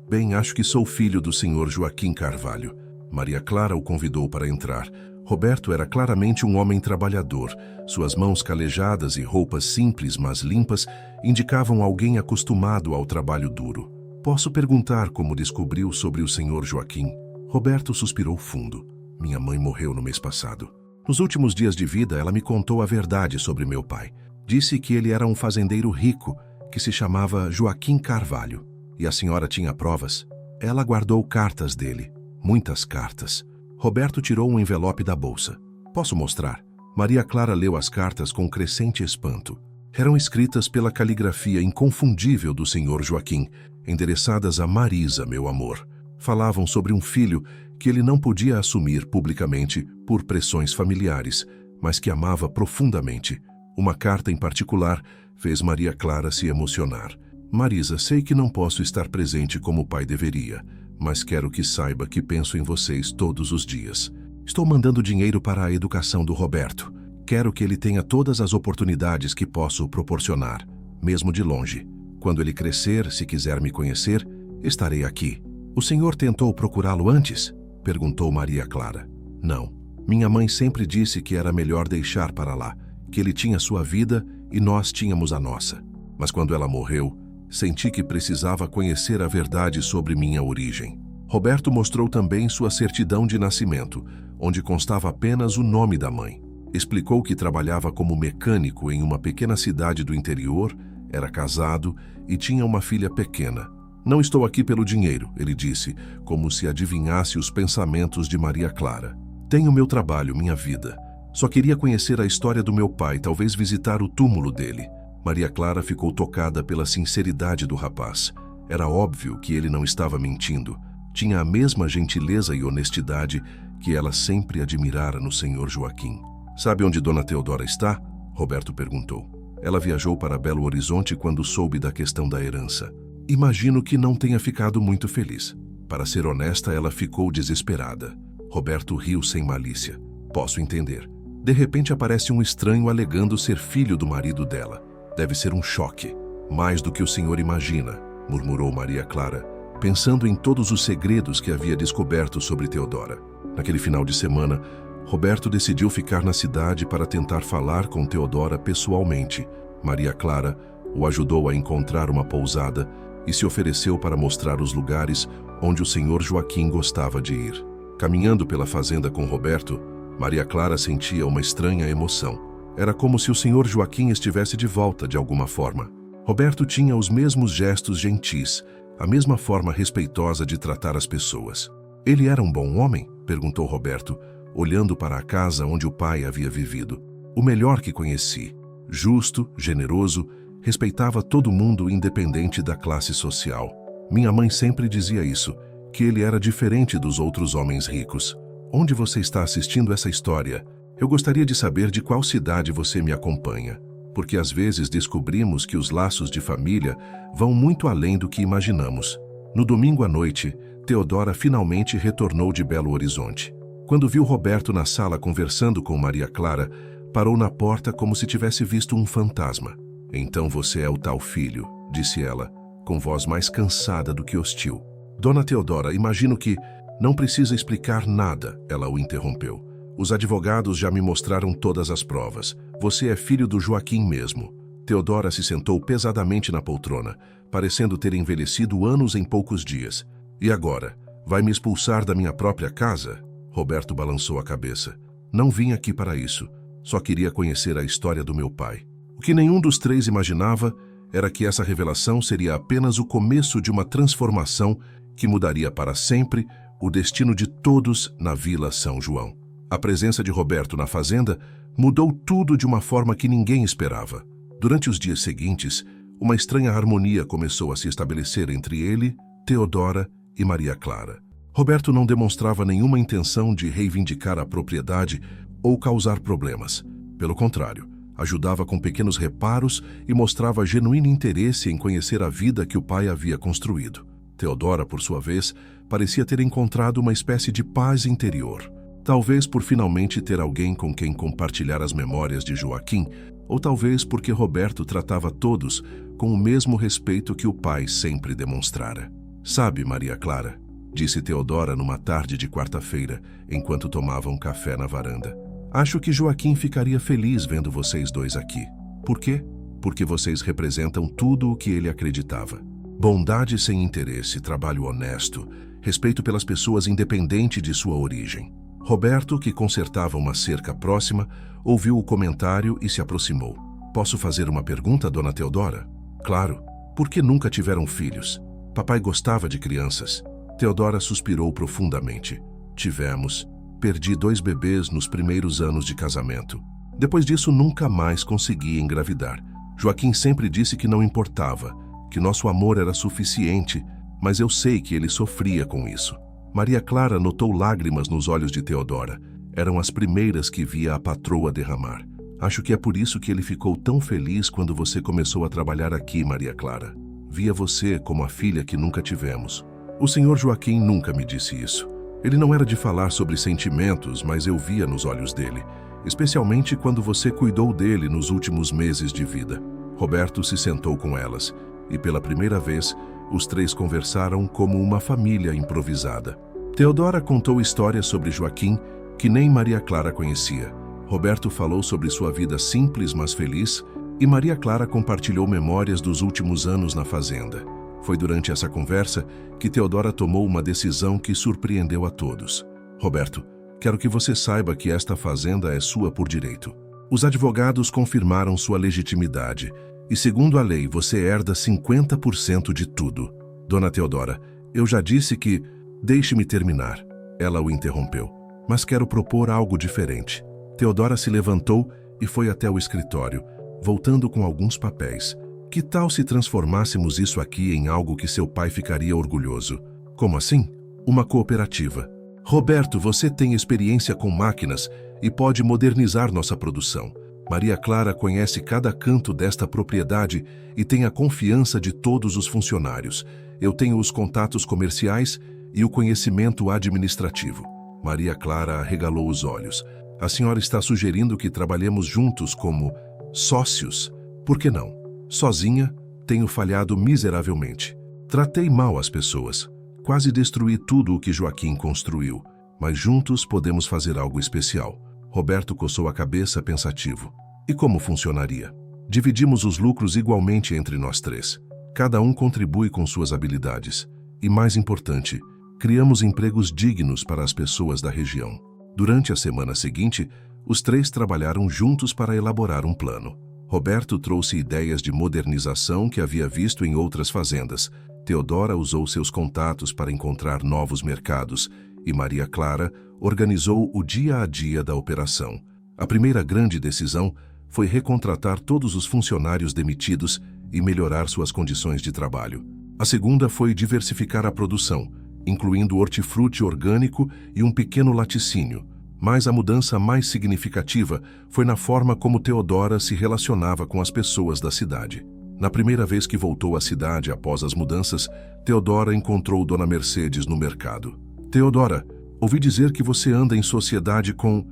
Bem, acho que sou filho do senhor Joaquim Carvalho. Maria Clara o convidou para entrar. Roberto era claramente um homem trabalhador. Suas mãos calejadas e roupas simples, mas limpas, indicavam alguém acostumado ao trabalho duro. Posso perguntar como descobriu sobre o senhor Joaquim? Roberto suspirou fundo. Minha mãe morreu no mês passado. Nos últimos dias de vida, ela me contou a verdade sobre meu pai. Disse que ele era um fazendeiro rico, que se chamava Joaquim Carvalho. E a senhora tinha provas. Ela guardou cartas dele. Muitas cartas. Roberto tirou um envelope da bolsa. Posso mostrar? Maria Clara leu as cartas com crescente espanto. Eram escritas pela caligrafia inconfundível do senhor Joaquim, endereçadas a Marisa, meu amor. Falavam sobre um filho que ele não podia assumir publicamente por pressões familiares, mas que amava profundamente. Uma carta em particular fez Maria Clara se emocionar. Marisa, sei que não posso estar presente como o pai deveria, mas quero que saiba que penso em vocês todos os dias. Estou mandando dinheiro para a educação do Roberto. Quero que ele tenha todas as oportunidades que posso proporcionar, mesmo de longe. Quando ele crescer, se quiser me conhecer, estarei aqui. O senhor tentou procurá-lo antes? Perguntou Maria Clara. Não. Minha mãe sempre disse que era melhor deixar para lá, que ele tinha sua vida e nós tínhamos a nossa. Mas quando ela morreu, senti que precisava conhecer a verdade sobre minha origem. Roberto mostrou também sua certidão de nascimento, onde constava apenas o nome da mãe. Explicou que trabalhava como mecânico em uma pequena cidade do interior, era casado e tinha uma filha pequena. Não estou aqui pelo dinheiro, ele disse, como se adivinhasse os pensamentos de Maria Clara. Tenho meu trabalho, minha vida. Só queria conhecer a história do meu pai, talvez visitar o túmulo dele. Maria Clara ficou tocada pela sinceridade do rapaz. Era óbvio que ele não estava mentindo. Tinha a mesma gentileza e honestidade que ela sempre admirara no senhor Joaquim. Sabe onde Dona Teodora está? Roberto perguntou. Ela viajou para Belo Horizonte quando soube da questão da herança. Imagino que não tenha ficado muito feliz. Para ser honesta, ela ficou desesperada. Roberto riu sem malícia. Posso entender. De repente aparece um estranho alegando ser filho do marido dela. Deve ser um choque. Mais do que o senhor imagina, murmurou Maria Clara, pensando em todos os segredos que havia descoberto sobre Teodora. Naquele final de semana, Roberto decidiu ficar na cidade para tentar falar com Teodora pessoalmente. Maria Clara o ajudou a encontrar uma pousada e se ofereceu para mostrar os lugares onde o senhor Joaquim gostava de ir. Caminhando pela fazenda com Roberto, Maria Clara sentia uma estranha emoção. Era como se o senhor Joaquim estivesse de volta de alguma forma. Roberto tinha os mesmos gestos gentis, a mesma forma respeitosa de tratar as pessoas. Ele era um bom homem? Perguntou Roberto, olhando para a casa onde o pai havia vivido. O melhor que conheci. Justo, generoso, respeitava todo mundo independente da classe social. Minha mãe sempre dizia isso, que ele era diferente dos outros homens ricos. Onde você está assistindo essa história? Eu gostaria de saber de qual cidade você me acompanha, porque às vezes descobrimos que os laços de família vão muito além do que imaginamos. No domingo à noite, Teodora finalmente retornou de Belo Horizonte. Quando viu Roberto na sala conversando com Maria Clara, parou na porta como se tivesse visto um fantasma. Então você é o tal filho, disse ela, com voz mais cansada do que hostil. Dona Teodora, imagino que... Não precisa explicar nada, ela o interrompeu. Os advogados já me mostraram todas as provas. Você é filho do Joaquim mesmo. Teodora se sentou pesadamente na poltrona, parecendo ter envelhecido anos em poucos dias. E agora? Vai me expulsar da minha própria casa? Roberto balançou a cabeça. Não vim aqui para isso. Só queria conhecer a história do meu pai. O que nenhum dos três imaginava era que essa revelação seria apenas o começo de uma transformação que mudaria para sempre o destino de todos na Vila São João. A presença de Roberto na fazenda mudou tudo de uma forma que ninguém esperava. Durante os dias seguintes, uma estranha harmonia começou a se estabelecer entre ele, Teodora e Maria Clara. Roberto não demonstrava nenhuma intenção de reivindicar a propriedade ou causar problemas. Pelo contrário, ajudava com pequenos reparos e mostrava genuíno interesse em conhecer a vida que o pai havia construído. Teodora, por sua vez, parecia ter encontrado uma espécie de paz interior. Talvez por finalmente ter alguém com quem compartilhar as memórias de Joaquim, ou talvez porque Roberto tratava todos com o mesmo respeito que o pai sempre demonstrara. Sabe, Maria Clara, disse Teodora numa tarde de quarta-feira, enquanto tomavam café na varanda. Acho que Joaquim ficaria feliz vendo vocês dois aqui. Por quê? Porque vocês representam tudo o que ele acreditava. Bondade sem interesse, trabalho honesto, respeito pelas pessoas independente de sua origem. Roberto, que consertava uma cerca próxima, ouviu o comentário e se aproximou. Posso fazer uma pergunta, dona Teodora? Claro. Por que nunca tiveram filhos? Papai gostava de crianças. Teodora suspirou profundamente. Tivemos. Perdi 2 bebês nos primeiros anos de casamento. Depois disso, nunca mais consegui engravidar. Joaquim sempre disse que não importava, que nosso amor era suficiente, mas eu sei que ele sofria com isso. Maria Clara notou lágrimas nos olhos de Teodora. Eram as primeiras que via a patroa derramar. Acho que é por isso que ele ficou tão feliz quando você começou a trabalhar aqui, Maria Clara. Via você como a filha que nunca tivemos. O senhor Joaquim nunca me disse isso. Ele não era de falar sobre sentimentos, mas eu via nos olhos dele, especialmente quando você cuidou dele nos últimos meses de vida. Roberto se sentou com elas, e pela primeira vez, os três conversaram como uma família improvisada. Teodora contou histórias sobre Joaquim que nem Maria Clara conhecia. Roberto falou sobre sua vida simples, mas feliz, e Maria Clara compartilhou memórias dos últimos anos na fazenda. Foi durante essa conversa que Teodora tomou uma decisão que surpreendeu a todos. Roberto, quero que você saiba que esta fazenda é sua por direito. Os advogados confirmaram sua legitimidade, e segundo a lei, você herda 50% de tudo. Dona Teodora, eu já disse que... Deixe-me terminar. Ela o interrompeu. Mas quero propor algo diferente. Teodora se levantou e foi até o escritório, voltando com alguns papéis. Que tal se transformássemos isso aqui em algo que seu pai ficaria orgulhoso? Como assim? Uma cooperativa. Roberto, você tem experiência com máquinas e pode modernizar nossa produção. Maria Clara conhece cada canto desta propriedade e tem a confiança de todos os funcionários. Eu tenho os contatos comerciais e o conhecimento administrativo. Maria Clara arregalou os olhos. A senhora está sugerindo que trabalhemos juntos como sócios? Por que não? Sozinha, tenho falhado miseravelmente. Tratei mal as pessoas. Quase destruí tudo o que Joaquim construiu. Mas juntos podemos fazer algo especial. Roberto coçou a cabeça pensativo. E como funcionaria? Dividimos os lucros igualmente entre nós três. Cada um contribui com suas habilidades. E mais importante, criamos empregos dignos para as pessoas da região. Durante a semana seguinte, os três trabalharam juntos para elaborar um plano. Roberto trouxe ideias de modernização que havia visto em outras fazendas. Teodora usou seus contatos para encontrar novos mercados e Maria Clara organizou o dia a dia da operação. A primeira grande decisão foi recontratar todos os funcionários demitidos e melhorar suas condições de trabalho. A segunda foi diversificar a produção, incluindo hortifruti orgânico e um pequeno laticínio. Mas a mudança mais significativa foi na forma como Teodora se relacionava com as pessoas da cidade. Na primeira vez que voltou à cidade após as mudanças, Teodora encontrou Dona Mercedes no mercado. Teodora, ouvi dizer que você anda em sociedade com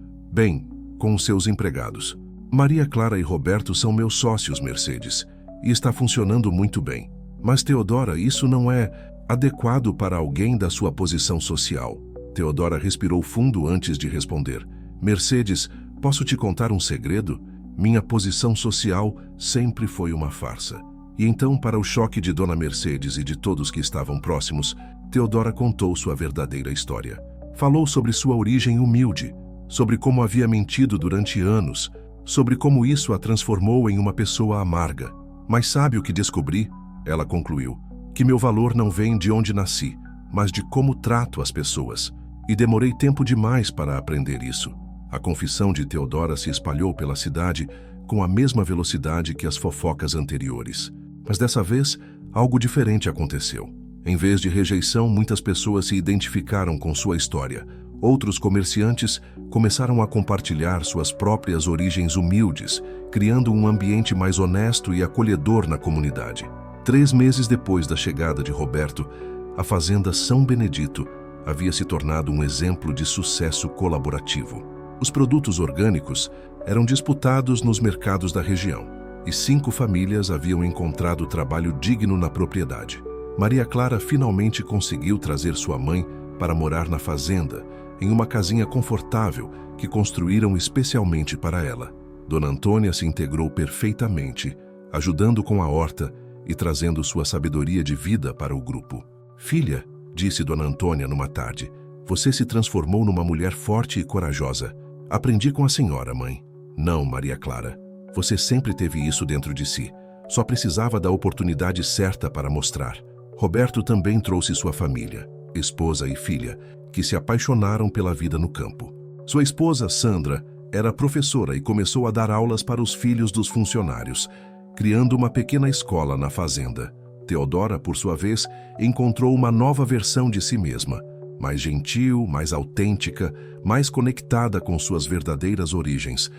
os seus empregados. Maria Clara e Roberto são meus sócios, Mercedes, e está funcionando muito bem. Mas, Teodora, isso não é adequado para alguém da sua posição social. Teodora respirou fundo antes de responder. Mercedes, posso te contar um segredo? Minha posição social sempre foi uma farsa. E então, para o choque de Dona Mercedes e de todos que estavam próximos, Teodora contou sua verdadeira história. Falou sobre sua origem humilde, sobre como havia mentido durante anos, sobre como isso a transformou em uma pessoa amarga. Mas sabe o que descobri? Ela concluiu. Que meu valor não vem de onde nasci, mas de como trato as pessoas. E demorei tempo demais para aprender isso. A confissão de Teodora se espalhou pela cidade com a mesma velocidade que as fofocas anteriores. Mas dessa vez, algo diferente aconteceu. Em vez de rejeição, muitas pessoas se identificaram com sua história. Outros comerciantes começaram a compartilhar suas próprias origens humildes, criando um ambiente mais honesto e acolhedor na comunidade. 3 meses depois da chegada de Roberto, a Fazenda São Benedito havia se tornado um exemplo de sucesso colaborativo. Os produtos orgânicos eram disputados nos mercados da região e 5 famílias haviam encontrado trabalho digno na propriedade. Maria Clara finalmente conseguiu trazer sua mãe para morar na fazenda, em uma casinha confortável que construíram especialmente para ela. Dona Antônia se integrou perfeitamente, ajudando com a horta e trazendo sua sabedoria de vida para o grupo. Filha, disse Dona Antônia numa tarde, você se transformou numa mulher forte e corajosa. Aprendi com a senhora, mãe. Não, Maria Clara. Você sempre teve isso dentro de si. Só precisava da oportunidade certa para mostrar. Roberto também trouxe sua família, esposa e filha, que se apaixonaram pela vida no campo. Sua esposa, Sandra, era professora e começou a dar aulas para os filhos dos funcionários, criando uma pequena escola na fazenda. Teodora, por sua vez, encontrou uma nova versão de si mesma, mais gentil, mais autêntica, mais conectada com suas verdadeiras origens.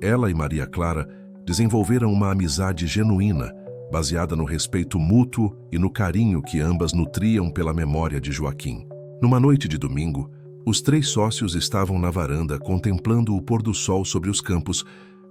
Ela e Maria Clara desenvolveram uma amizade genuína, baseada no respeito mútuo e no carinho que ambas nutriam pela memória de Joaquim. Numa noite de domingo, os 3 sócios estavam na varanda contemplando o pôr do sol sobre os campos,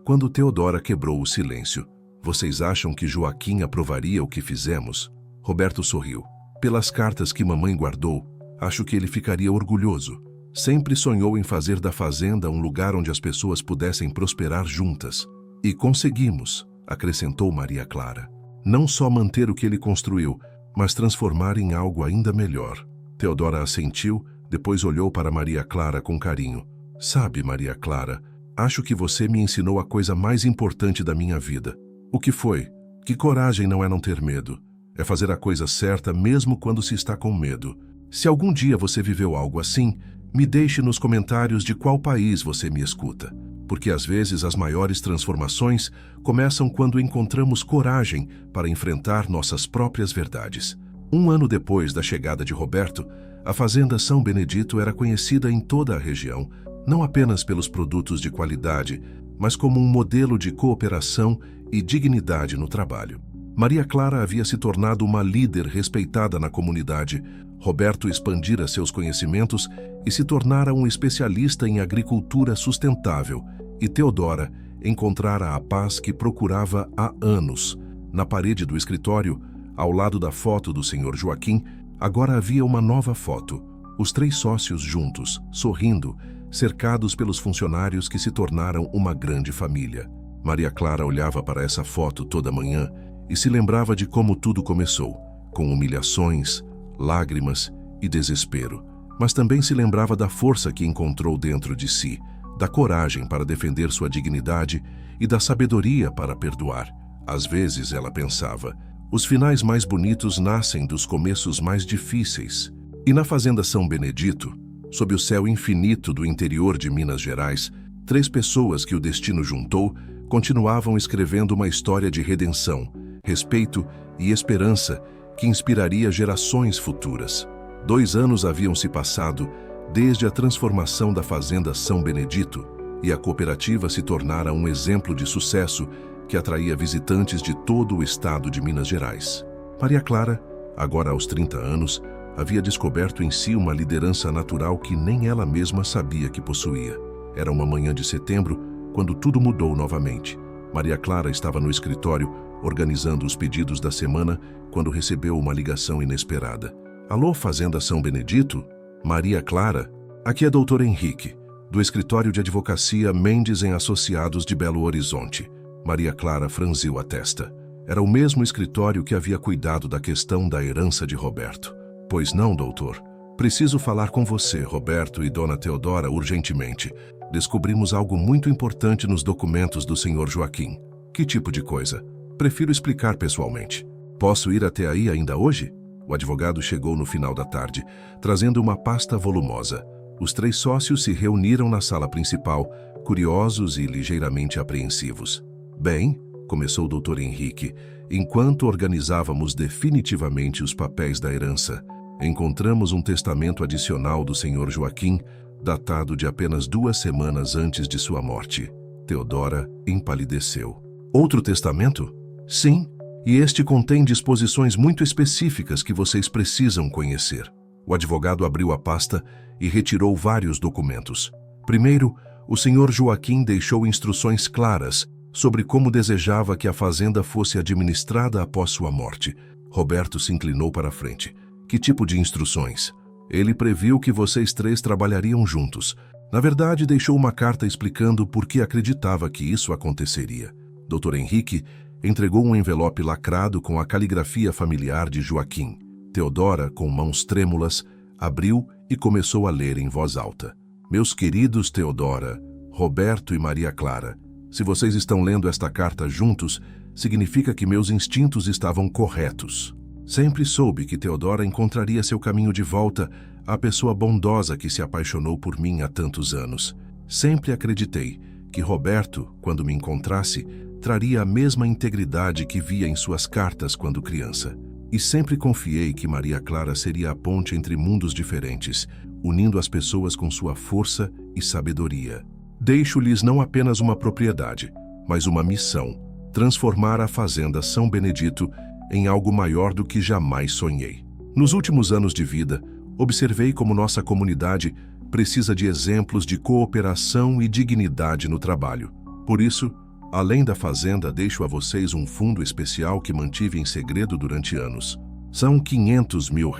quando Teodora quebrou o silêncio. Vocês acham que Joaquim aprovaria o que fizemos? Roberto sorriu. Pelas cartas que mamãe guardou, acho que ele ficaria orgulhoso. Sempre sonhou em fazer da fazenda um lugar onde as pessoas pudessem prosperar juntas. E conseguimos, acrescentou Maria Clara. Não só manter o que ele construiu, mas transformar em algo ainda melhor. Teodora assentiu, depois olhou para Maria Clara com carinho. Sabe, Maria Clara, acho que você me ensinou a coisa mais importante da minha vida. O que foi? Que coragem não é não ter medo. É fazer a coisa certa mesmo quando se está com medo. Se algum dia você viveu algo assim, me deixe nos comentários de qual país você me escuta. Porque às vezes as maiores transformações começam quando encontramos coragem para enfrentar nossas próprias verdades. 1 ano depois da chegada de Roberto, a Fazenda São Benedito era conhecida em toda a região, não apenas pelos produtos de qualidade, mas como um modelo de cooperação e dignidade no trabalho. Maria Clara havia se tornado uma líder respeitada na comunidade, Roberto expandira seus conhecimentos e se tornara um especialista em agricultura sustentável, e Teodora encontrara a paz que procurava há anos. Na parede do escritório, Ao lado da foto do Sr. Joaquim, agora havia uma nova foto. Os 3 sócios juntos, sorrindo, cercados pelos funcionários que se tornaram uma grande família. Maria Clara olhava para essa foto toda manhã e se lembrava de como tudo começou, com humilhações, lágrimas e desespero. Mas também se lembrava da força que encontrou dentro de si, da coragem para defender sua dignidade e da sabedoria para perdoar. Às vezes ela pensava, os finais mais bonitos nascem dos começos mais difíceis. E na fazenda São Benedito, sob o céu infinito do interior de Minas Gerais, 3 pessoas que o destino juntou continuavam escrevendo uma história de redenção, respeito e esperança que inspiraria gerações futuras. 2 anos haviam se passado desde a transformação da fazenda São Benedito e a cooperativa se tornara um exemplo de sucesso que atraía visitantes de todo o estado de Minas Gerais. Maria Clara, agora aos 30 anos, havia descoberto em si uma liderança natural que nem ela mesma sabia que possuía. Era uma manhã de setembro, quando tudo mudou novamente. Maria Clara estava no escritório, organizando os pedidos da semana, quando recebeu uma ligação inesperada. Alô, Fazenda São Benedito? Maria Clara? Aqui é Dr. Henrique, do escritório de advocacia Mendes em Associados de Belo Horizonte. Maria Clara franziu a testa. Era o mesmo escritório que havia cuidado da questão da herança de Roberto. Pois não, doutor. Preciso falar com você, Roberto e Dona Teodora, urgentemente. Descobrimos algo muito importante nos documentos do Sr. Joaquim. Que tipo de coisa? Prefiro explicar pessoalmente. Posso ir até aí ainda hoje? O advogado chegou no final da tarde, trazendo uma pasta volumosa. Os 3 sócios se reuniram na sala principal, curiosos e ligeiramente apreensivos. Bem, começou o Dr. Henrique, enquanto organizávamos definitivamente os papéis da herança, encontramos um testamento adicional do Sr. Joaquim, datado de apenas 2 semanas antes de sua morte. Teodora empalideceu. Outro testamento? Sim, e este contém disposições muito específicas que vocês precisam conhecer. O advogado abriu a pasta e retirou vários documentos. Primeiro, o Sr. Joaquim deixou instruções claras sobre como desejava que a fazenda fosse administrada após sua morte. Roberto se inclinou para a frente. Que tipo de instruções? Ele previu que vocês 3 trabalhariam juntos. Na verdade, deixou uma carta explicando por que acreditava que isso aconteceria. Dr. Henrique entregou um envelope lacrado com a caligrafia familiar de Joaquim. Teodora, com mãos trêmulas, abriu e começou a ler em voz alta. Meus queridos Teodora, Roberto e Maria Clara, se vocês estão lendo esta carta juntos, significa que meus instintos estavam corretos. Sempre soube que Teodora encontraria seu caminho de volta à pessoa bondosa que se apaixonou por mim há tantos anos. Sempre acreditei que Roberto, quando me encontrasse, traria a mesma integridade que via em suas cartas quando criança. E sempre confiei que Maria Clara seria a ponte entre mundos diferentes, unindo as pessoas com sua força e sabedoria. Deixo-lhes não apenas uma propriedade, mas uma missão: transformar a Fazenda São Benedito em algo maior do que jamais sonhei. Nos últimos anos de vida, observei como nossa comunidade precisa de exemplos de cooperação e dignidade no trabalho. Por isso, além da fazenda, deixo a vocês um fundo especial que mantive em segredo durante anos. São R$500 mil,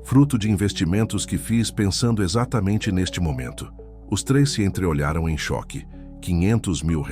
fruto de investimentos que fiz pensando exatamente neste momento. Os 3 se entreolharam em choque. R$500 mil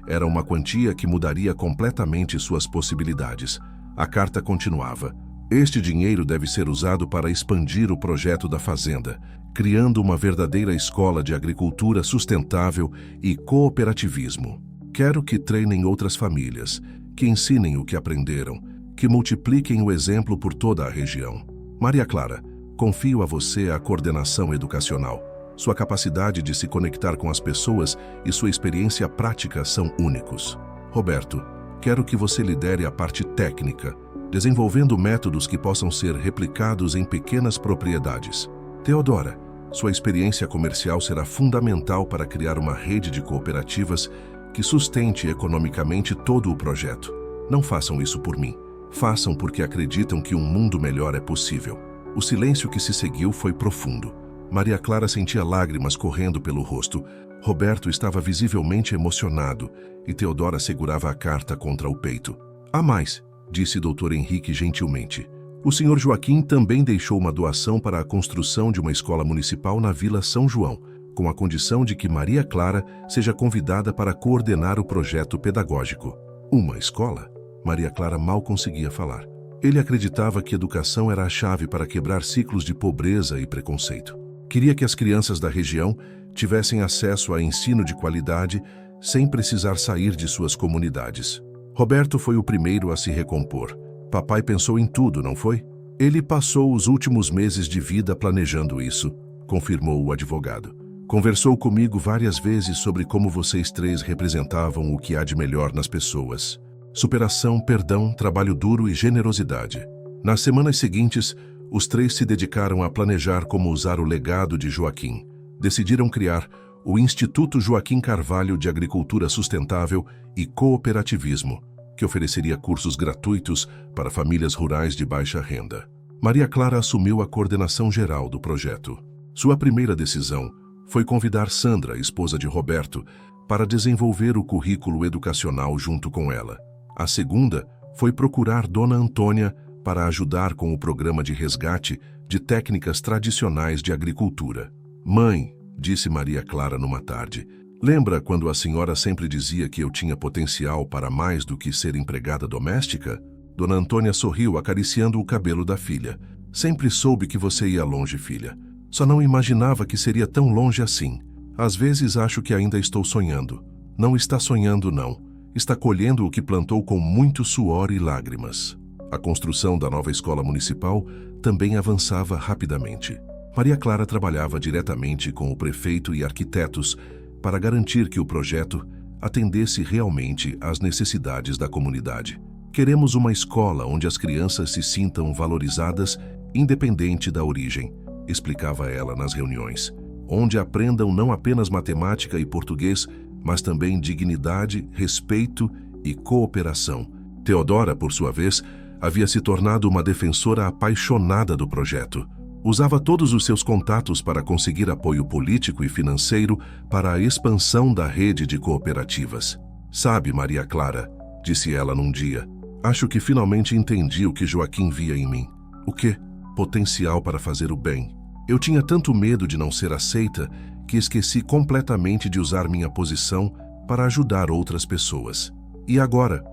era uma quantia que mudaria completamente suas possibilidades. A carta continuava. Este dinheiro deve ser usado para expandir o projeto da fazenda, criando uma verdadeira escola de agricultura sustentável e cooperativismo. Quero que treinem outras famílias, que ensinem o que aprenderam, que multipliquem o exemplo por toda a região. Maria Clara, confio a você a coordenação educacional. Sua capacidade de se conectar com as pessoas e sua experiência prática são únicos. Roberto, quero que você lidere a parte técnica, desenvolvendo métodos que possam ser replicados em pequenas propriedades. Teodora, sua experiência comercial será fundamental para criar uma rede de cooperativas que sustente economicamente todo o projeto. Não façam isso por mim. Façam porque acreditam que um mundo melhor é possível. O silêncio que se seguiu foi profundo. Maria Clara sentia lágrimas correndo pelo rosto. Roberto estava visivelmente emocionado e Teodora segurava a carta contra o peito. Há mais, disse Dr. Henrique gentilmente. O Sr. Joaquim também deixou uma doação para a construção de uma escola municipal na Vila São João, com a condição de que Maria Clara seja convidada para coordenar o projeto pedagógico. Uma escola? Maria Clara mal conseguia falar. Ele acreditava que educação era a chave para quebrar ciclos de pobreza e preconceito. Queria que as crianças da região tivessem acesso a ensino de qualidade sem precisar sair de suas comunidades. Roberto foi o primeiro a se recompor. Papai pensou em tudo, não foi? Ele passou os últimos meses de vida planejando isso, confirmou o advogado. Conversou comigo várias vezes sobre como vocês três representavam o que há de melhor nas pessoas. Superação, perdão, trabalho duro e generosidade. Nas semanas seguintes, os três se dedicaram a planejar como usar o legado de Joaquim. Decidiram criar o Instituto Joaquim Carvalho de Agricultura Sustentável e Cooperativismo, que ofereceria cursos gratuitos para famílias rurais de baixa renda. Maria Clara assumiu a coordenação geral do projeto. Sua primeira decisão foi convidar Sandra, esposa de Roberto, para desenvolver o currículo educacional junto com ela. A segunda foi procurar Dona Antônia para ajudar com o programa de resgate de técnicas tradicionais de agricultura. Mãe, disse Maria Clara numa tarde, lembra quando a senhora sempre dizia que eu tinha potencial para mais do que ser empregada doméstica? Dona Antônia sorriu, acariciando o cabelo da filha. Sempre soube que você ia longe, filha. Só não imaginava que seria tão longe assim. Às vezes acho que ainda estou sonhando. Não está sonhando, não. Está colhendo o que plantou com muito suor e lágrimas. A construção da nova escola municipal também avançava rapidamente. Maria Clara trabalhava diretamente com o prefeito e arquitetos para garantir que o projeto atendesse realmente às necessidades da comunidade. Queremos uma escola onde as crianças se sintam valorizadas, independente da origem, explicava ela nas reuniões. Onde aprendam não apenas matemática e português, mas também dignidade, respeito e cooperação. Teodora, por sua vez, havia se tornado uma defensora apaixonada do projeto. Usava todos os seus contatos para conseguir apoio político e financeiro para a expansão da rede de cooperativas. Sabe, Maria Clara, disse ela num dia, acho que finalmente entendi o que Joaquim via em mim. O quê? Potencial para fazer o bem. Eu tinha tanto medo de não ser aceita que esqueci completamente de usar minha posição para ajudar outras pessoas. E agora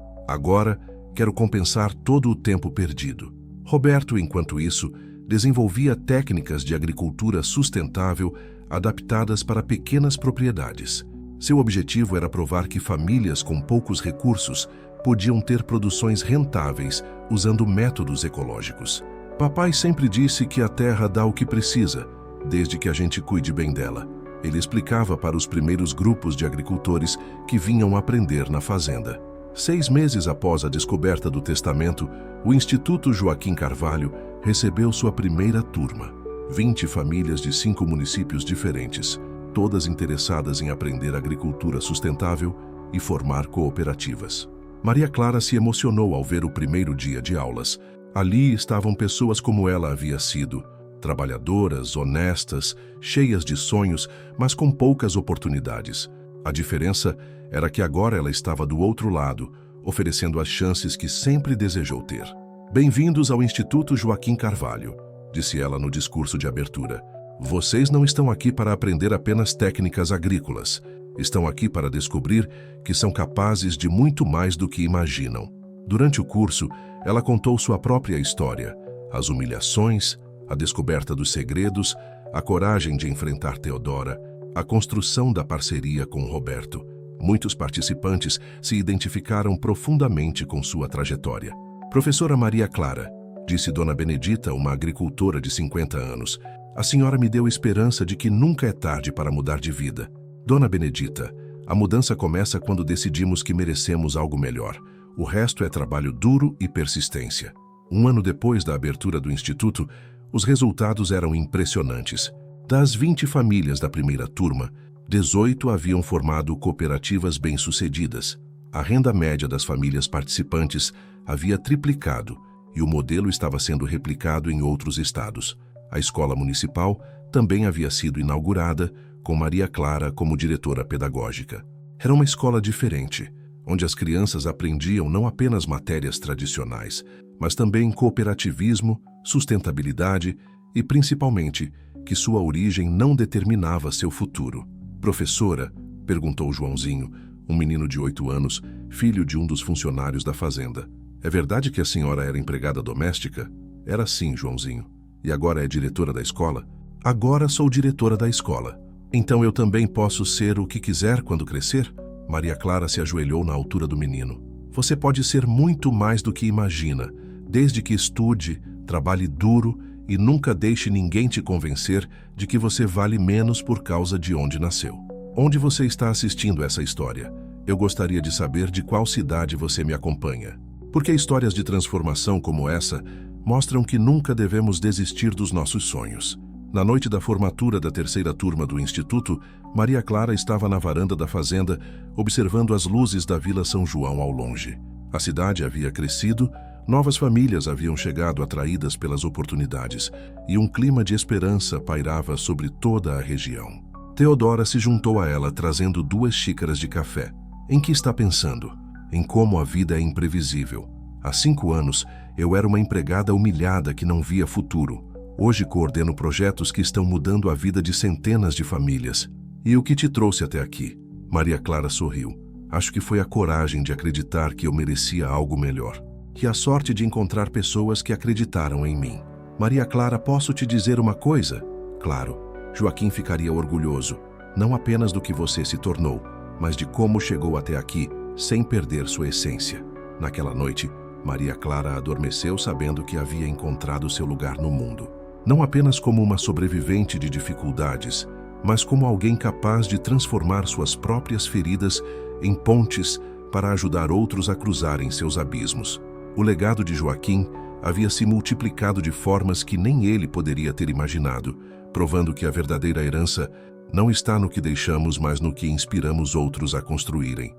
quero compensar todo o tempo perdido. Roberto, enquanto isso, desenvolvia técnicas de agricultura sustentável adaptadas para pequenas propriedades. Seu objetivo era provar que famílias com poucos recursos podiam ter produções rentáveis usando métodos ecológicos. Papai sempre disse que a terra dá o que precisa, desde que a gente cuide bem dela. Ele explicava para os primeiros grupos de agricultores que vinham aprender na fazenda. 6 meses após a descoberta do testamento, o Instituto Joaquim Carvalho recebeu sua primeira turma. 20 famílias de 5 municípios diferentes, todas interessadas em aprender agricultura sustentável e formar cooperativas. Maria Clara se emocionou ao ver o primeiro dia de aulas. Ali estavam pessoas como ela havia sido, trabalhadoras, honestas, cheias de sonhos, mas com poucas oportunidades. A diferença era que agora ela estava do outro lado, oferecendo as chances que sempre desejou ter. Bem-vindos ao Instituto Joaquim Carvalho, disse ela no discurso de abertura. Vocês não estão aqui para aprender apenas técnicas agrícolas. Estão aqui para descobrir que são capazes de muito mais do que imaginam. Durante o curso, ela contou sua própria história, as humilhações, a descoberta dos segredos, a coragem de enfrentar Teodora, a construção da parceria com Roberto. Muitos participantes se identificaram profundamente com sua trajetória. Professora Maria Clara, disse Dona Benedita, uma agricultora de 50 anos, a senhora me deu esperança de que nunca é tarde para mudar de vida. Dona Benedita, a mudança começa quando decidimos que merecemos algo melhor. O resto é trabalho duro e persistência. 1 ano depois da abertura do Instituto, os resultados eram impressionantes. Das 20 famílias da primeira turma, 18 haviam formado cooperativas bem-sucedidas. A renda média das famílias participantes havia triplicado e o modelo estava sendo replicado em outros estados. A escola municipal também havia sido inaugurada, com Maria Clara como diretora pedagógica. Era uma escola diferente, onde as crianças aprendiam não apenas matérias tradicionais, mas também cooperativismo, sustentabilidade e, principalmente, que sua origem não determinava seu futuro. Professora, perguntou Joãozinho, um menino de 8 anos, filho de um dos funcionários da fazenda. É verdade que a senhora era empregada doméstica? Era sim, Joãozinho. E agora é diretora da escola? Agora sou diretora da escola. Então eu também posso ser o que quiser quando crescer? Maria Clara se ajoelhou na altura do menino. Você pode ser muito mais do que imagina, desde que estude, trabalhe duro e nunca deixe ninguém te convencer de que você vale menos por causa de onde nasceu. Onde você está assistindo essa história? Eu gostaria de saber de qual cidade você me acompanha. Porque histórias de transformação como essa mostram que nunca devemos desistir dos nossos sonhos. Na noite da formatura da 3ª turma do Instituto, Maria Clara estava na varanda da fazenda, observando as luzes da Vila São João ao longe. A cidade havia crescido, novas famílias haviam chegado atraídas pelas oportunidades, e um clima de esperança pairava sobre toda a região. Teodora se juntou a ela, trazendo 2 xícaras de café. Em que está pensando? Em como a vida é imprevisível. Há 5 anos, eu era uma empregada humilhada que não via futuro. Hoje coordeno projetos que estão mudando a vida de centenas de famílias. E o que te trouxe até aqui? Maria Clara sorriu. Acho que foi a coragem de acreditar que eu merecia algo melhor. E a sorte de encontrar pessoas que acreditaram em mim. Maria Clara, posso te dizer uma coisa? Claro, Joaquim ficaria orgulhoso, não apenas do que você se tornou, mas de como chegou até aqui, sem perder sua essência. Naquela noite, Maria Clara adormeceu sabendo que havia encontrado seu lugar no mundo. Não apenas como uma sobrevivente de dificuldades, mas como alguém capaz de transformar suas próprias feridas em pontes para ajudar outros a cruzarem seus abismos. O legado de Joaquim havia se multiplicado de formas que nem ele poderia ter imaginado, provando que a verdadeira herança não está no que deixamos, mas no que inspiramos outros a construírem.